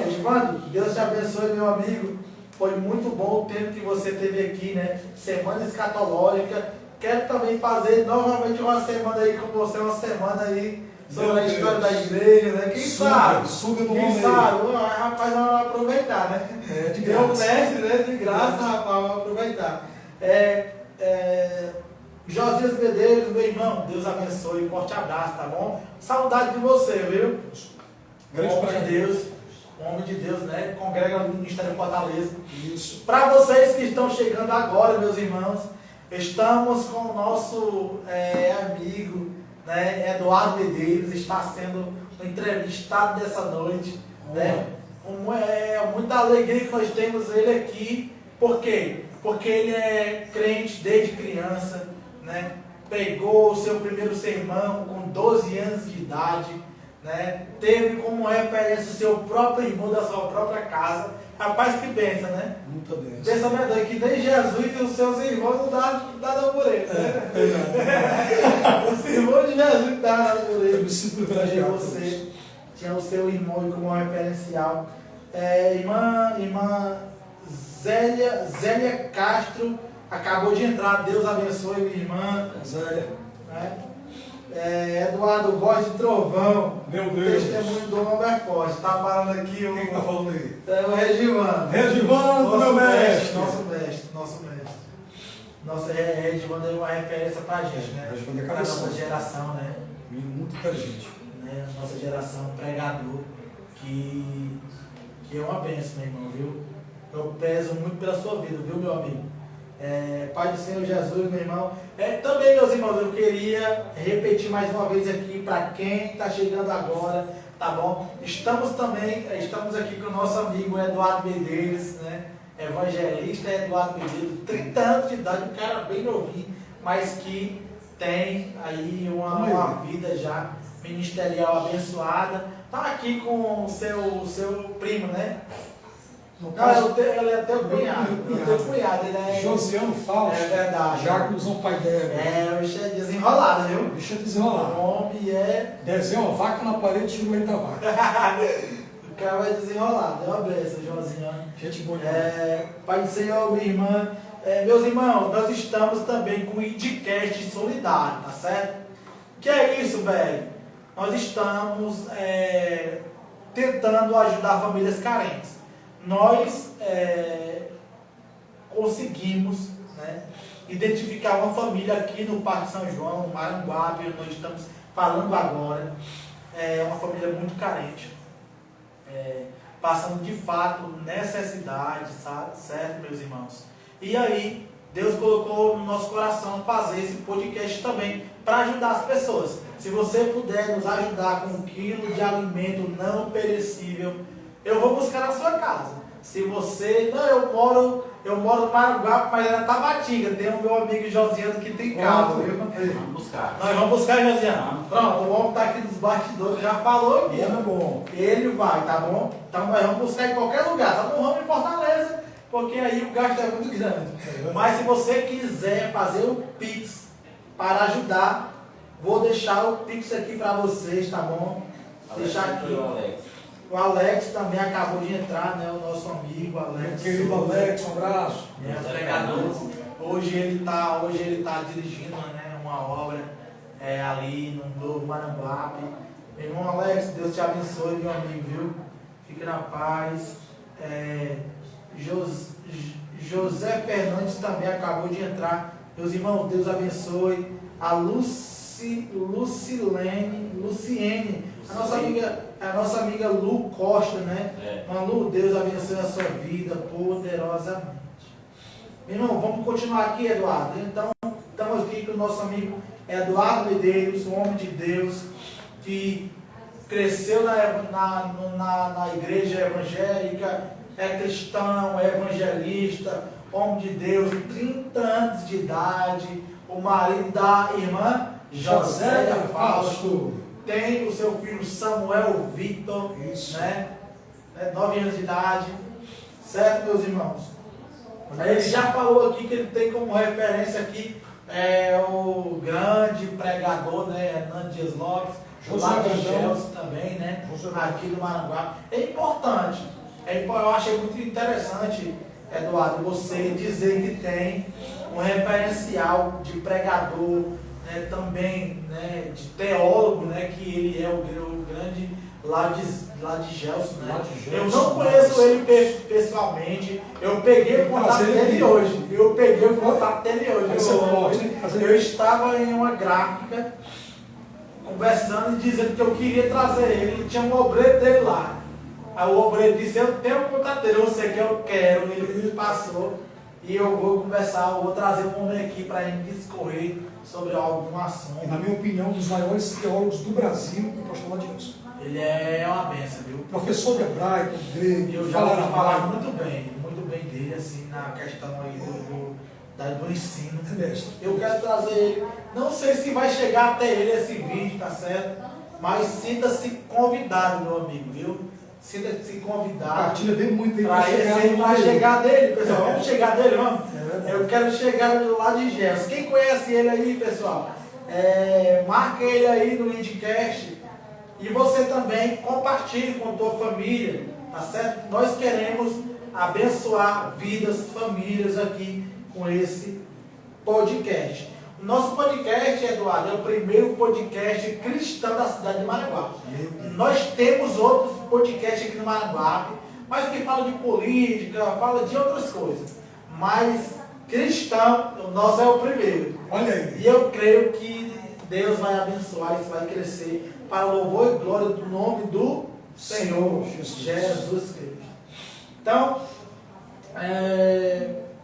Regivando, Deus te abençoe, meu amigo. Foi muito bom o tempo que você teve aqui, né? Semana escatológica. Quero também fazer novamente uma semana aí com você, uma semana aí sobre a história da igreja, né? Quem sabe? Quem sabe? Rapaz, vamos aproveitar, né? De graça. Deu mestre, né? De graça, rapaz, vamos aproveitar. Josias Medeiros, meu irmão, Deus abençoe, um forte abraço, tá bom? Saudade de você, viu? Homem de Deus, né? Congrega no Ministério Fortaleza. Isso. Para vocês que estão chegando agora, meus irmãos, estamos com o nosso amigo, né, Eduardo Medeiros, está sendo o entrevistado dessa noite, né? Muita alegria que nós temos ele aqui. Por quê? Porque ele é crente desde criança, né? Pregou o seu primeiro sermão com 12 anos de idade, né? Teve como referência o seu próprio irmão da sua própria casa. Rapaz, que benção, né? Muita benção. Pensa mesmo que nem Jesus e os seus irmãos não dá nada por ele, né? Os irmãos de Jesus não dá nada por ele. Eu me sinto privilegiado. Você tinha o seu irmão como referencial. Irmã Zélia Castro acabou de entrar. Deus abençoe, minha irmã. Zélia. Né? Eduardo, voz de trovão. Meu Deus. Testemunho do homem é forte. Está falando aqui o. Quem está falando aí? O Regivando. Regivando, meu mestre. Nosso mestre. Nossa, Regivando é uma referência para a gente, né? Regivando é para a nossa geração, né? Muito inteligente. Né? Nossa geração, pregador, que é uma bênção, meu irmão, viu? Eu prezo muito pela sua vida, viu, meu amigo? Pai do Senhor Jesus, meu irmão. Também, meus irmãos, eu queria repetir mais uma vez aqui para quem está chegando agora, tá bom? Estamos aqui com o nosso amigo Eduardo Medeiros, né? Evangelista Eduardo Medeiros, 30 anos de idade, um cara bem novinho, mas que tem aí uma vida já ministerial abençoada. Está aqui com o seu primo, né? Ele é teu cunhado. Ele é Josiano Fausto. É verdade. Jacobson pai dela. O bicho é desenrolado, viu? O bicho é desenrolado. O homem desenha uma vaca na parede e tira o meio da vaca. O cara vai desenrolado. É uma bênção, Josiano. Gente boa. Pai do Senhor, minha irmã. Meus irmãos, nós estamos também com o Idcast Solidário, tá certo? Que é isso, Berg? Nós estamos tentando ajudar famílias carentes. Nós conseguimos, né, identificar uma família aqui no Parque São João, no Maranguape, onde nós estamos falando agora. É uma família muito carente, passando de fato necessidade, sabe? Certo, meus irmãos? E aí, Deus colocou no nosso coração fazer esse podcast também para ajudar as pessoas. Se você puder nos ajudar com 1 quilo de alimento não perecível, eu vou buscar na sua casa. Se você... Não, eu moro no Maranguape, mas é na Tabatinga. Tem o meu amigo Josiano que tem carro. Vamos buscar. Nós vamos buscar, Josiano. Pronto, o homem está aqui nos bastidores, já falou aqui. É bom. Ele vai, tá bom? Então nós vamos buscar em qualquer lugar. Só não vamos em Fortaleza, porque aí o gasto é muito grande. Mas se você quiser fazer o Pix para ajudar, vou deixar o Pix aqui para vocês, tá bom? Deixar aqui. O Alex também acabou de entrar, né? O nosso amigo Alex. Querido Alex, um abraço. O pregador. Hoje ele tá dirigindo, né, uma obra ali no Novo Maranguape. Meu irmão Alex, Deus te abençoe, meu amigo, viu? Fique na paz. José Fernandes também acabou de entrar. Meus irmãos, Deus abençoe. A Luciene, a nossa amiga Lu Costa, né? Lu, Deus abençoe a sua vida poderosamente. Meu irmão, vamos continuar aqui, Eduardo. Então, estamos aqui com o nosso amigo Eduardo Medeiros, um homem de Deus, que cresceu na igreja evangélica, é cristão, é evangelista, homem de Deus, 30 anos de idade, o marido da irmã Josélia Fausto, tem o seu filho Samuel Victor, né? 9 anos de idade, certo, meus irmãos? Ele já falou aqui que ele tem como referência aqui o grande pregador, né, Hernando Dias Lopes, lá de Chelsea também, né, aqui do Maranguape. É importante, eu achei muito interessante, Eduardo, você dizer que tem um referencial de pregador, né, também, né, de teólogo, né, que ele é o grande lá de Gelson, né? Eu não conheço ele pessoalmente, eu peguei o contato dele hoje. Eu estava em uma gráfica conversando e dizendo que eu queria trazer ele tinha um obreiro dele lá. Aí o obreiro disse, eu tenho um contato dele, eu sei que eu quero, ele me passou e eu vou conversar, eu vou trazer um homem aqui para ele discorrer sobre algum assunto. E, na minha opinião, um dos maiores teólogos do Brasil, o pastor Adilson. Ele é uma benção, viu? Professor de hebraico, grego, eu já ouvi falar muito bem dele, assim, na questão aí do ensino. Eu quero trazer ele, não sei se vai chegar até ele esse vídeo, tá certo? Mas sinta-se convidado, meu amigo, viu? Sinta-se convidado. Partilha bem muito aí para ele vai chegar dele, pessoal. Vamos chegar dele, vamos? Eu quero chegar do lado de Gerson. Quem conhece ele aí, pessoal? Marca ele aí no Indcast. E você também compartilhe com a tua família, tá certo? Nós queremos abençoar vidas, famílias aqui com esse podcast. O nosso podcast, Eduardo, é o primeiro podcast cristão da cidade de Maranguape. Nós temos outros podcasts aqui no Maranguape, mas que falam de política, falam de outras coisas. Mas cristão, o nosso é o primeiro. Olha aí. E eu creio que Deus vai abençoar, isso vai crescer para o louvor e glória do nome do Senhor Jesus Cristo. Então,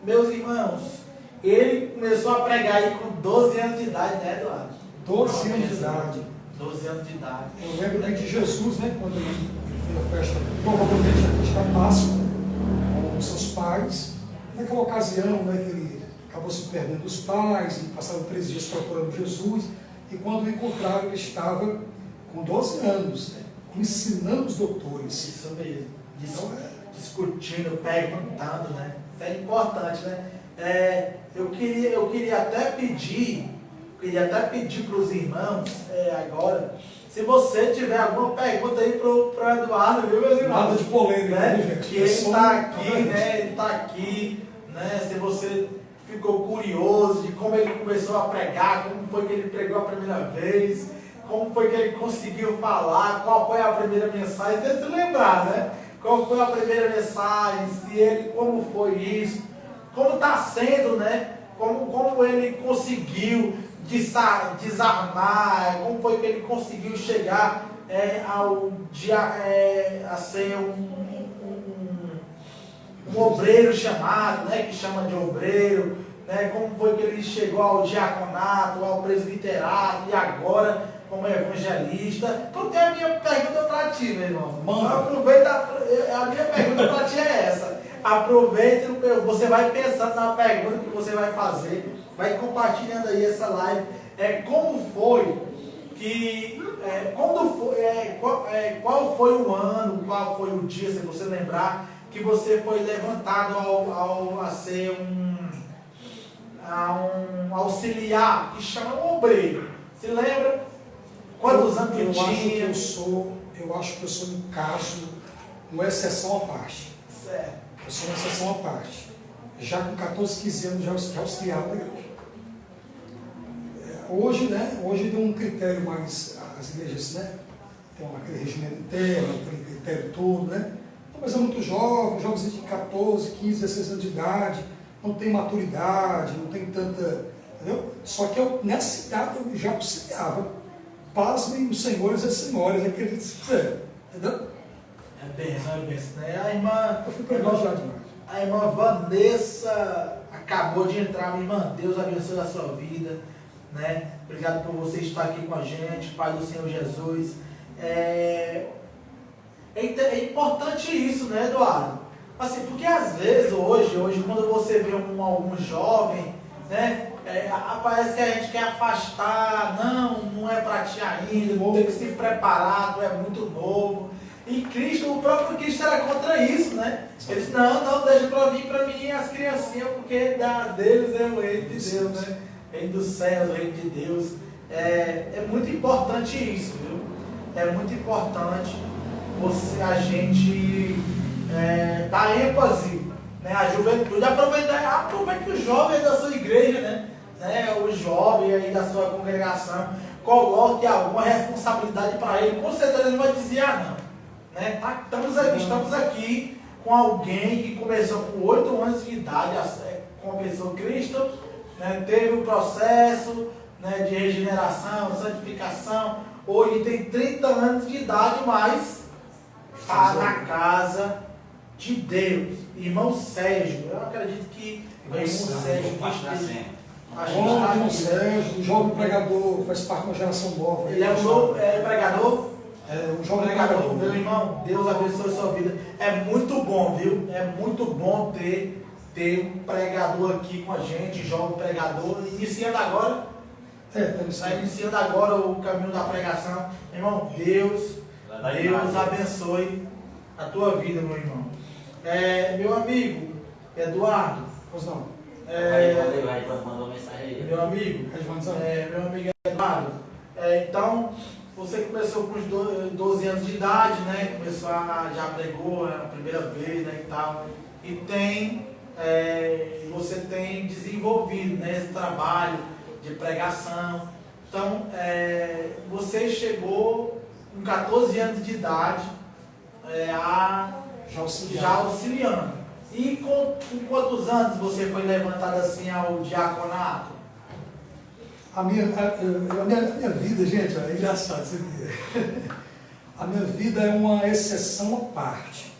meus irmãos, ele começou a pregar aí com 12 anos de idade, né, Eduardo? 12 anos de idade. 12 anos de idade. Eu lembro de Jesus, né, quando ele fez a festa, provavelmente a festa da Páscoa, com seus pais. Naquela ocasião, né, que ele acabou se perdendo dos pais, e passaram 3 dias procurando Jesus, e quando o encontraram, ele estava com 12 anos, né, ensinando os doutores. Isso mesmo. Discutindo, perguntando, né? Isso é importante, né? Eu queria até pedir para os irmãos agora, se você tiver alguma pergunta aí para o Eduardo, viu, meus irmãos? Nada de polêmica, né? Gente? Que ele está aqui, né? Ele está aqui, né? Se você ficou curioso de como ele começou a pregar, como foi que ele pregou a primeira vez, como foi que ele conseguiu falar, qual foi a primeira mensagem, tem que se lembrar, né? Qual foi a primeira mensagem, se ele, como foi isso, como está sendo, né? Como ele conseguiu desarmar, como foi que ele conseguiu chegar a ser um obreiro chamado, né? Que chama de obreiro, né? Como foi que ele chegou ao diaconato, ao presbiterato e agora como evangelista. Então tem a minha pergunta para ti, meu irmão. Mano, aproveita, a minha pergunta para ti é essa. Aproveita, você vai pensando na pergunta que você vai fazer, vai compartilhando aí essa live. Como foi que, qual foi o ano, qual foi o dia, se você lembrar, que você foi levantado a ser um auxiliar, que chama um obreiro. Se lembra? Quantos anos eu tinha? Eu acho que eu sou um caso, uma exceção à parte. Certo. Eu sou uma exceção à parte. Já com 14, 15 anos já auxiliava na igreja. Hoje, né? Hoje tem um critério mais, as igrejas, né? Tem aquele regimento interno, aquele critério todo, né? Mas é muito jovens de 14, 15, 16 anos de idade, não tem maturidade, não tem tanta. Entendeu? Só que nessa idade eu já auxiliava. Pasmem os senhores e as senhoras, acredito se quiser. Entendeu? É bênção, né? A irmã. Eu fui privilegiado demais. A irmã Vanessa acabou de entrar, minha irmã. Deus abençoe a sua vida, né? Obrigado por você estar aqui com a gente, Pai do Senhor Jesus. É importante isso, né, Eduardo? Assim, porque às vezes hoje quando você vê algum jovem, né, parece que a gente quer afastar, não é para ti ainda, tem que se preparar, tu é muito novo. E Cristo, o próprio Cristo era contra isso, né? Ele disse, não, deixa para vir para mim as criancinhas, porque deles é o reino de Deus, né? Reino dos céus, o reino de Deus. É muito importante isso, viu? É muito importante a gente dar ênfase, né? A juventude, aproveite o jovem da sua igreja, né? O jovem aí da sua congregação, coloque alguma responsabilidade para ele, com certeza ele vai dizer, não. Né? Estamos aqui com alguém que começou com 8 anos de idade, confessou Cristo, né? Teve um processo, né, de regeneração, santificação, hoje tem 30 anos de idade, mas está na casa de Deus. Irmão Sérgio, eu acredito que o irmão Sérgio irmão Sérgio, um jovem pregador, faz parte de uma geração nova. Ele é um novo pregador? Um jovem pregador. Meu irmão, Deus abençoe a sua vida. É muito bom, viu? É muito bom ter um pregador aqui com a gente, jovem pregador, iniciando agora. Está iniciando agora o caminho da pregação. Irmão, Deus abençoe a tua vida, meu irmão. Meu amigo, Eduardo. Pois não. Mandou mensagem aí. Meu amigo Eduardo. Então, você começou com os 12 anos de idade, né? Já pregou a primeira vez, né, e tal. E você tem desenvolvido, né, esse trabalho de pregação. Então, você chegou com 14 anos de idade já auxiliando. E com quantos anos você foi levantado assim ao diaconato? A minha vida, gente, é engraçado isso aqui. A minha vida é uma exceção à parte.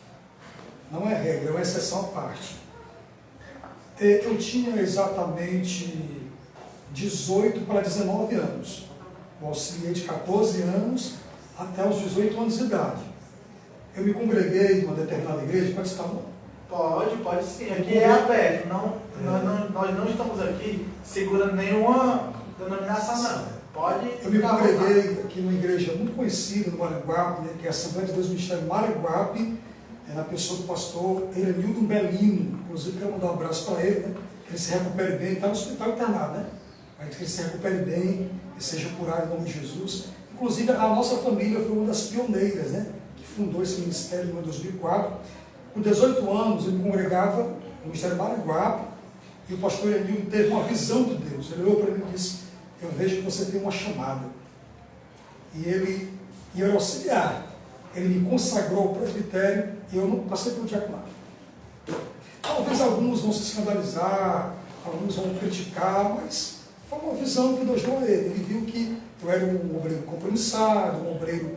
Não é regra, é uma exceção à parte. Eu tinha exatamente 18 para 19 anos. Eu auxiliei de 14 anos até os 18 anos de idade. Eu me congreguei em uma determinada igreja, pode estar bom? Pode sim. Aqui é aberto. Nós não estamos aqui segurando nenhuma denominação, não. Pode. Eu me congreguei aqui numa igreja muito conhecida no Maranguape, né, que é a Assembleia de Deus Ministério Maranguape, na pessoa do pastor Erenildo Belino. Inclusive, quero mandar um abraço para ele, né, que ele se recupere bem. Está no hospital internado, né? Mas que ele se recupere bem e seja curado em nome de Jesus. Inclusive, a nossa família foi uma das pioneiras, né, que fundou esse ministério em 2004. Com 18 anos, eu me congregava no Ministério Maranguape, E o pastor Iranildo teve uma visão de Deus. Ele olhou para mim e disse: eu vejo que você tem uma chamada. E eu era auxiliar. Ele me consagrou ao presbitério e eu não passei pelo diaconato. Talvez alguns vão se escandalizar, alguns vão criticar, mas foi uma visão que Deus deu a ele. Ele viu que eu era um obreiro compromissado, um obreiro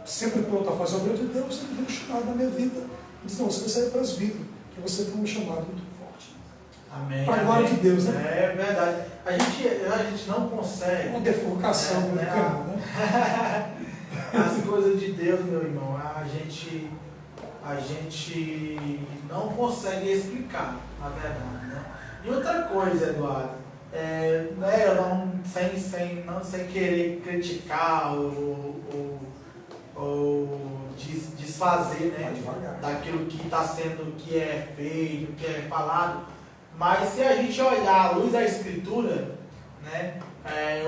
sempre pronto a fazer a obra de Deus. Ele viu um chamado na minha vida. Ele disse: não, você vai ser presbítero, porque você tem um chamado muito forte. Amém. Para a glória de Deus, né? É verdade. A gente não consegue. Uma defurcação no caminho, né? As coisas de Deus, meu irmão, a gente não consegue explicar, na verdade, né? E outra coisa, Eduardo, eu não, sem querer criticar ou desfazer, né, daquilo que está sendo, que é feito, que é falado, mas se a gente olhar à luz da Escritura, né,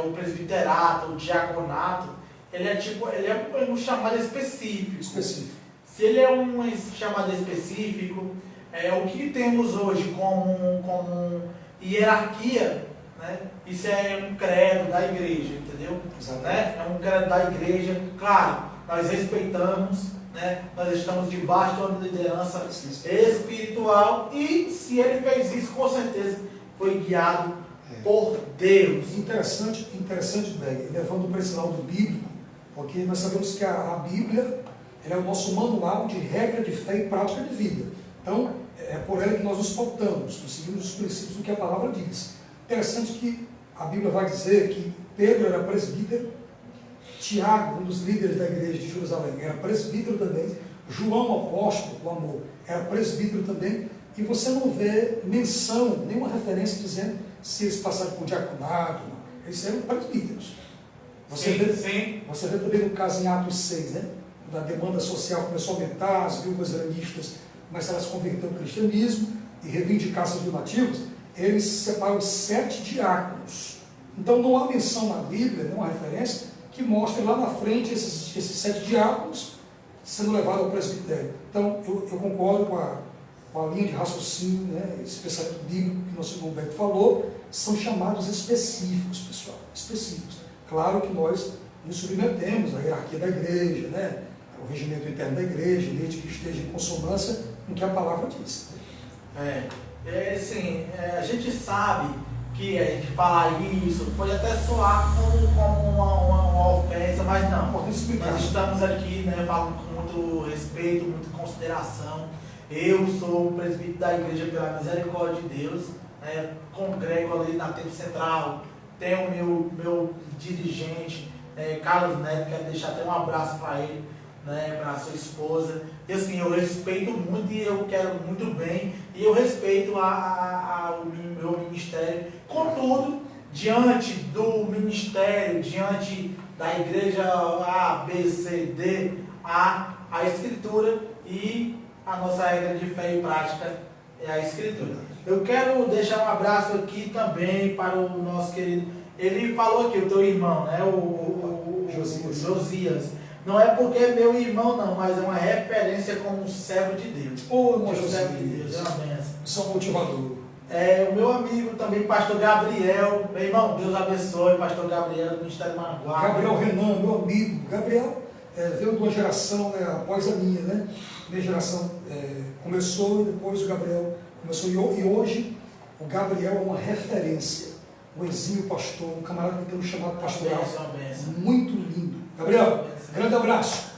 o presbiterato, o diaconato, ele é um chamado específico. Se ele é um chamado específico, o que temos hoje como hierarquia, né? Isso é um credo da igreja, entendeu? Né? É um credo da igreja. Claro, nós respeitamos, né? Nós estamos debaixo de uma liderança espiritual e se ele fez isso, com certeza foi guiado por Deus. Interessante, Beg, levando para esse lado bíblico, porque nós sabemos que a Bíblia é o nosso manual de regra de fé e prática de vida. Então, é por ela que nós nos pautamos, nós seguimos os princípios do que a palavra diz. Interessante que a Bíblia vai dizer que Pedro era presbítero, Tiago, um dos líderes da igreja de Jerusalém, era presbítero também, João, apóstolo do amor, era presbítero também, e você não vê menção, nenhuma referência dizendo se eles passaram por diaconato, não. Eles eram presbíteros. Você vê também no caso em Atos 6, né? Da demanda social começou a aumentar, as viúvas iranistas começaram a se converter ao cristianismo e reivindicar seus donativos. Eles separam 7 diáconos. Então não há menção na Bíblia, nenhuma referência, que mostre lá na frente esses 7 diáconos sendo levados ao presbitério. Então eu concordo com a linha de raciocínio, né? Esse pensamento bíblico que nosso irmão Beck falou, são chamados específicos, pessoal, específicos. Claro que nós nos submetemos à hierarquia da igreja, né? O regimento interno da igreja, desde que esteja em consonância com o que a palavra diz. A gente sabe que a gente falar isso pode até soar como uma ofensa, mas não. Nós estamos aqui, né, falando com muito respeito, muita consideração. Eu sou o presbítero da igreja pela misericórdia de Deus, né, congrego ali na Tempo Central, tenho o meu dirigente, Carlos Neto, quero deixar até um abraço para ele, né, para a sua esposa. E assim, eu respeito muito e eu quero muito bem, e eu respeito o meu ministério. Contudo, diante do ministério, diante da igreja A, B, C, D, a Escritura e a nossa regra de fé e prática é a Escritura. Eu quero deixar um abraço aqui também para o nosso querido, ele falou aqui, o teu irmão, né, o Josias. Não é porque é meu irmão, não, mas é uma referência como um servo de Deus. Irmão servo de Deus, é uma benção. São motivador. O meu amigo também, pastor Gabriel. Meu irmão, Deus abençoe, pastor Gabriel, do Ministério Maranguá. Gabriel Renan, meu amigo. Gabriel veio de uma geração, né, após a minha, né? Minha geração começou e depois o Gabriel começou. E hoje o Gabriel é uma referência. Um exímio pastor, um camarada que tem um chamado pastoral muito lindo. Gabriel, grande abraço.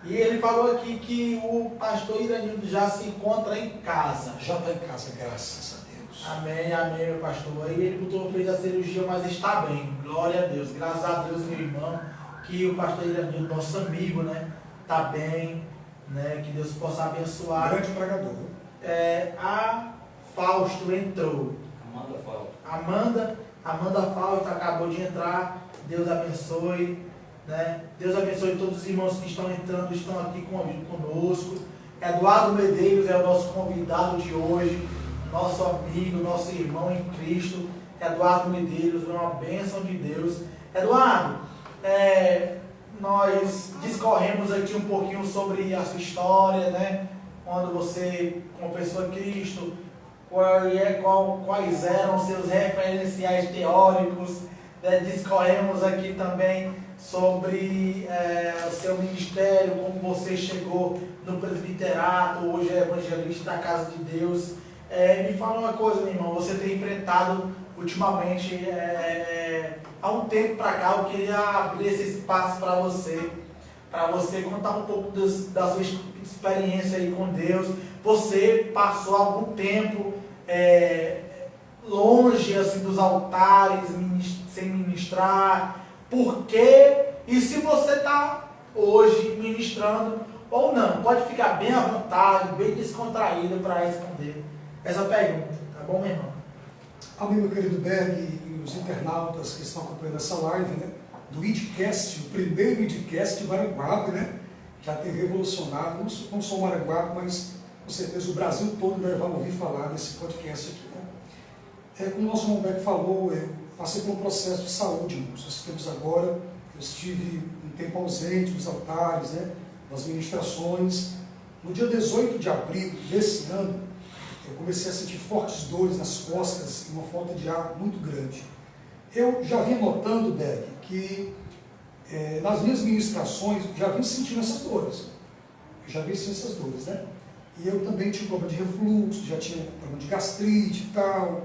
E ele falou aqui que o pastor Iranildo já se encontra em casa. Já está em casa, graças a Deus. Amém, amém, meu pastor. Aí ele fez a cirurgia, mas está bem. Glória a Deus. Graças a Deus, meu irmão, que o pastor Iranildo, nosso amigo, né, está bem, né, que Deus possa abençoar. Grande pregador. A Fausto entrou. Amanda Fausto acabou de entrar. Deus abençoe, né? Deus abençoe todos os irmãos que estão entrando, estão aqui conosco. Eduardo Medeiros é o nosso convidado de hoje, nosso amigo, nosso irmão em Cristo. Eduardo Medeiros, é uma bênção de Deus. Eduardo, nós discorremos aqui um pouquinho sobre a sua história, né? Quando você confessou a Cristo, quais eram os seus referenciais teóricos, né? Discorremos aqui também sobre o seu ministério, como você chegou no presbiterato, hoje é evangelista da Casa de Deus. Me fala uma coisa, meu irmão, você tem enfrentado ultimamente, há um tempo para cá, eu queria abrir esse espaço para você contar um pouco da sua experiência aí com Deus. Você passou algum tempo longe assim, dos altares, sem ministrar. Por quê? E se você está hoje ministrando ou não, pode ficar bem à vontade, bem descontraído para responder essa pergunta, tá bom, meu irmão? Amém, meu querido Berg e os internautas que estão acompanhando essa live, né? Do IDCast, o primeiro IDCast de Maranguape, né? Já tem revolucionado, não só Maranguape, mas com certeza o Brasil todo deve ouvir falar desse podcast aqui, né? Como o nosso irmão Berg falou, eu passei por um processo de saúde, irmãos. Esses tempos agora, eu estive um tempo ausente dos altares, né? Das ministrações. No dia 18 de abril desse ano, eu comecei a sentir fortes dores nas costas e uma falta de ar muito grande. Eu já vinha notando, Berg, que nas minhas ministrações já vim sentindo essas dores. Eu já vim sentindo essas dores, né? E eu também tinha problema de refluxo, já tinha problema de gastrite e tal.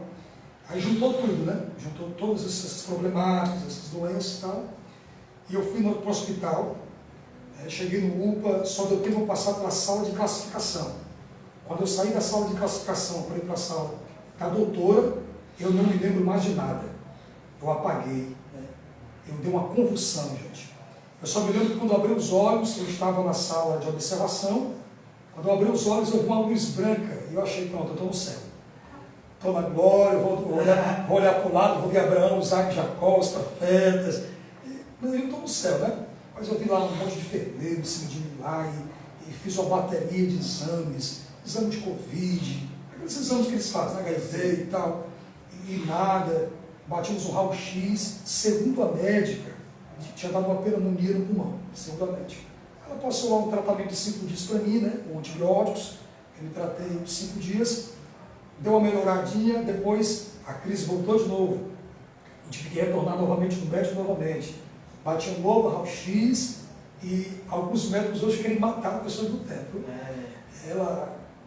Aí juntou tudo, né? Juntou todas essas problemáticas, essas doenças e tal. E eu fui para o hospital, cheguei no UPA, só deu tempo de passar pela sala de classificação. Quando eu saí da sala de classificação para ir para a sala da doutora, eu não me lembro mais de nada. Eu apaguei, né? Eu dei uma convulsão, gente. Eu só me lembro que quando eu abri os olhos, eu estava na sala de observação. Quando eu abri os olhos, eu vi uma luz branca. E eu achei, pronto, eu estou no céu. Estou na glória, vou olhar para o lado, vou ver Abraão, Isaac, Jacó, os profetas. Mas eu estou no céu, né? Mas eu vi lá um monte de enfermeiro em cima de mim lá e fiz uma bateria de exames. Exame de Covid, aqueles exames que eles fazem, HIV e tal, e nada. Batimos um raio-x, segundo a médica, tinha dado uma pneumonia no pulmão, segundo a médica. Ela passou lá um tratamento de 5 dias para mim, né, com antibióticos, eu me tratei 5 dias, deu uma melhoradinha, depois a crise voltou de novo. Eu tive que retornar novamente no médico novamente. Bati um novo raio-x e alguns médicos hoje querem matar a pessoa do tempo.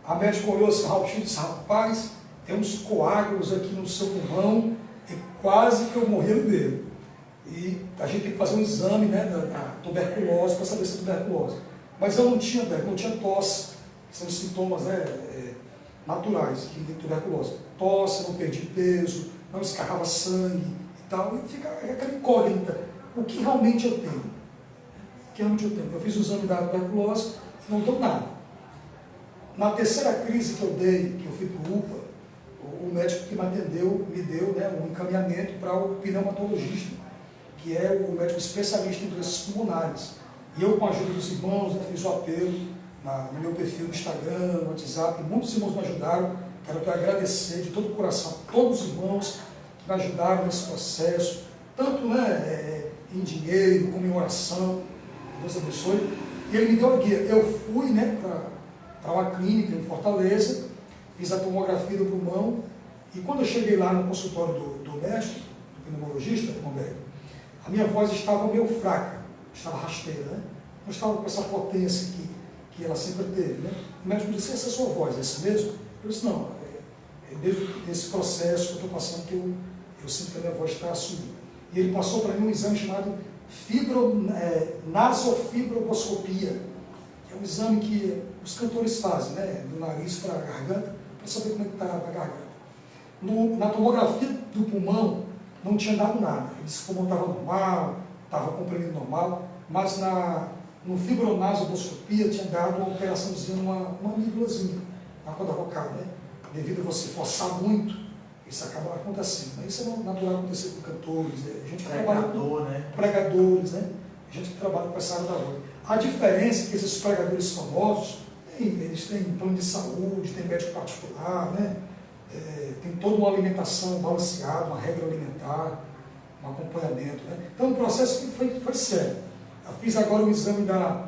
A médica olhou esse raio-x e disse, rapaz, tem uns coágulos aqui no seu pulmão e quase que eu morri ali dele. E a gente tem que fazer um exame, né, da tuberculose para saber se é tuberculose. Mas eu não tinha tosse, que são sintomas, né, naturais de tuberculose. Tosse, não perdi peso, não escarrava sangue e tal, e fica aquela incógnita. O que realmente eu tenho? Eu fiz o exame da tuberculose e não deu nada. Na terceira crise que eu dei, que eu fui para o UPA, o médico que me atendeu me deu, né, um encaminhamento para o pneumatologista, que é o médico especialista em doenças pulmonares. E eu, com a ajuda dos irmãos, né, fiz o apelo no meu perfil no Instagram, no WhatsApp, e muitos irmãos me ajudaram. Quero agradecer de todo o coração a todos os irmãos que me ajudaram nesse processo, tanto, né, em dinheiro como em oração. Deus abençoe. E ele me deu a guia. Eu fui, né, para uma clínica em Fortaleza, fiz a tomografia do pulmão, e quando eu cheguei lá no consultório do médico, do pneumologista, a minha voz estava meio fraca, estava rasteira, né? Não estava com essa potência que ela sempre teve, né? O médico disse, essa é a sua voz, é isso mesmo? Eu disse, não, desde esse processo que eu estou passando, que eu sinto que a minha voz está subindo. E ele passou para mim um exame chamado nasofibroboscopia, que é um exame que os cantores fazem, né, do nariz para a garganta, para saber como é que está a garganta. Na tomografia do pulmão não tinha dado nada. Ele disse que o pulmão estava normal, estava comprimido normal, mas no fibronasoboscopia tinha dado uma operaçãozinha, uma amígdalazinha na corda vocal, né? Devido a você forçar muito, isso acaba acontecendo. Isso é natural acontecer com cantores, né? Gente que trabalha com pregadores, né? Gente que trabalha com essa área da voz. A diferença é que esses pregadores famosos, eles têm plano de saúde, tem médico particular, né? Tem toda uma alimentação balanceada, uma regra alimentar, um acompanhamento, né? Então o processo foi sério. Eu fiz agora o exame da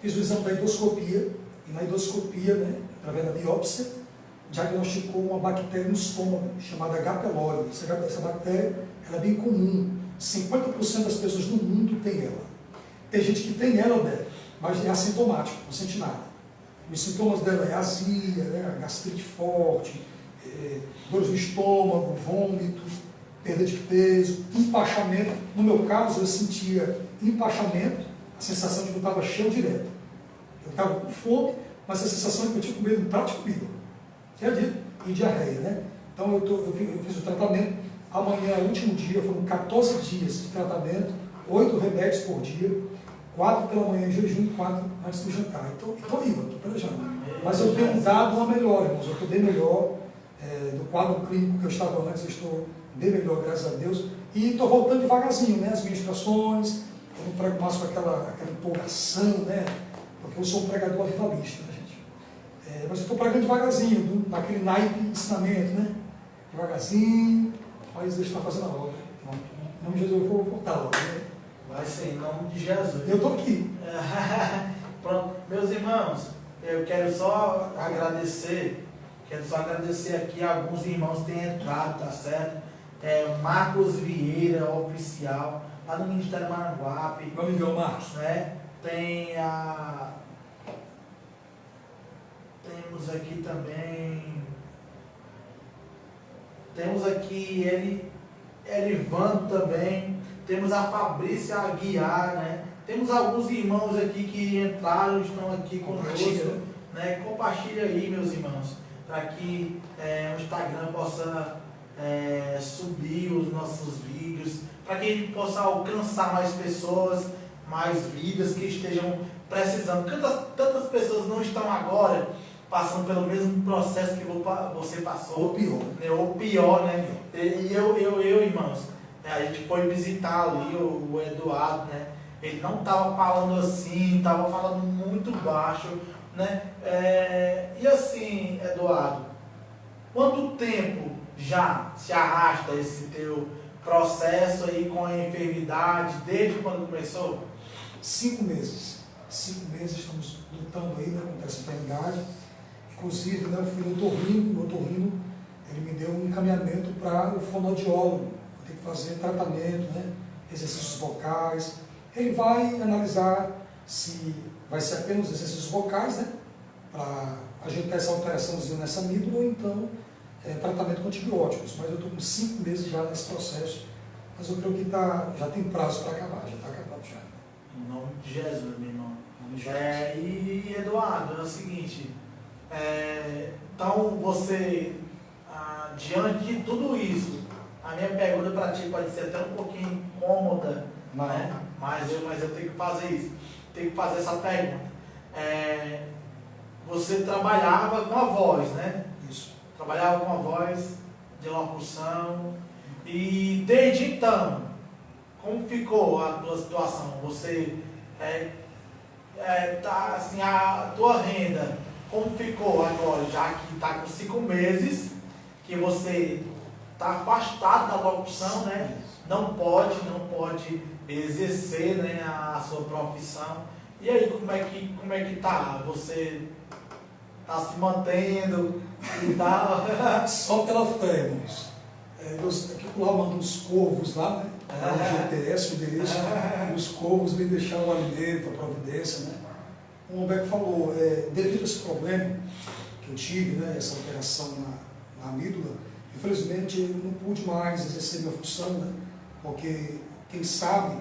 endoscopia, e na endoscopia, né, através da biópsia, diagnosticou uma bactéria no estômago, chamada H. pylori. Essa bactéria ela é bem comum. 50% das pessoas no mundo tem ela. Tem gente que tem ela, né? Mas é assintomático, não sente nada. Os sintomas dela é azia, né? Gastrite forte, dores no estômago, vômito, perda de peso, empachamento. No meu caso, eu sentia empachamento, a sensação de que eu estava cheio direto. Eu estava com fome, mas a sensação de que eu tinha comido um prato de comida. Tinha dito, e diarreia, né? Então eu fiz o tratamento. Amanhã é o último dia, foram 14 dias de tratamento, 8 remédios por dia, 4 pela manhã em jejum e 4 antes do jantar. Então, estou indo, estou planejando. Mas eu tenho dado uma melhora, irmãos. Eu estou bem melhor. Do quadro clínico que eu estava antes, eu estou bem melhor, graças a Deus. E estou voltando devagarzinho, né? As ministrações, eu não prego mais com aquela empolgação, né? Porque eu sou um pregador avivalista, né, gente? Mas eu estou pregando devagarzinho, naquele naipe ensinamento, né? Devagarzinho, mas Deus está fazendo a obra. Em nome de Jesus, eu vou voltar lá, né? Vai ser em nome de Jesus. Eu estou aqui. Pronto. Meus irmãos, eu quero só agradecer aqui alguns irmãos que têm entrado, tá certo? Marcos Vieira, oficial, lá no Ministério Maranguape. Meu amigão Marcos. Né? Temos aqui também. Temos aqui Elivan também. Temos a Fabrícia Aguiar, né? Temos alguns irmãos aqui que entraram, estão aqui conosco, né? Compartilha aí, meus irmãos, para que o Instagram possa subir os nossos vídeos, para que a gente possa alcançar mais pessoas, mais vidas que estejam precisando. Tantas pessoas não estão agora passando pelo mesmo processo que você passou. Ou pior, né? E eu, irmãos, a gente foi visitar ali o Eduardo, né? Ele não estava falando assim, estava falando muito baixo, né? E assim, Eduardo, quanto tempo já se arrasta esse teu processo aí com a enfermidade, desde quando começou? 5 meses. 5 meses estamos lutando aí, né, contra essa enfermidade. Inclusive, né, eu fui no otorrino, ele me deu um encaminhamento para o fonoaudiólogo. Tem que fazer tratamento, né, exercícios vocais. Ele vai analisar se vai ser apenas exercícios vocais, né, para ajeitar essa alteraçãozinha nessa amígdala, ou então tratamento com antibióticos. Mas eu estou com 5 meses já nesse processo, mas eu creio que já tem prazo para acabar, já está acabado já. Em nome de Jesus, meu irmão. E Eduardo, é o seguinte, então você, diante de tudo isso, a minha pergunta para ti pode ser até um pouquinho incômoda, né? Mas eu tenho que fazer isso, tenho que fazer essa pergunta. Você trabalhava com a voz, né? Isso. Trabalhava com a voz de locução, e desde então, como ficou a tua situação? Você tá assim, a tua renda, como ficou agora, já que está com 5 meses, que você está afastado da locução, né? Não pode exercer, né, a sua profissão. E aí, como é que tá? Você está se mantendo e tal? Só pela fé, irmãos. Aqui lá mandam os corvos lá, né? O GPS, o endereço, e os corvos vêm deixar o alimento, a providência, né? O Humberto falou, devido a esse problema que eu tive, né, essa alteração na amígdala, infelizmente eu não pude mais exercer minha função, né? Porque quem sabe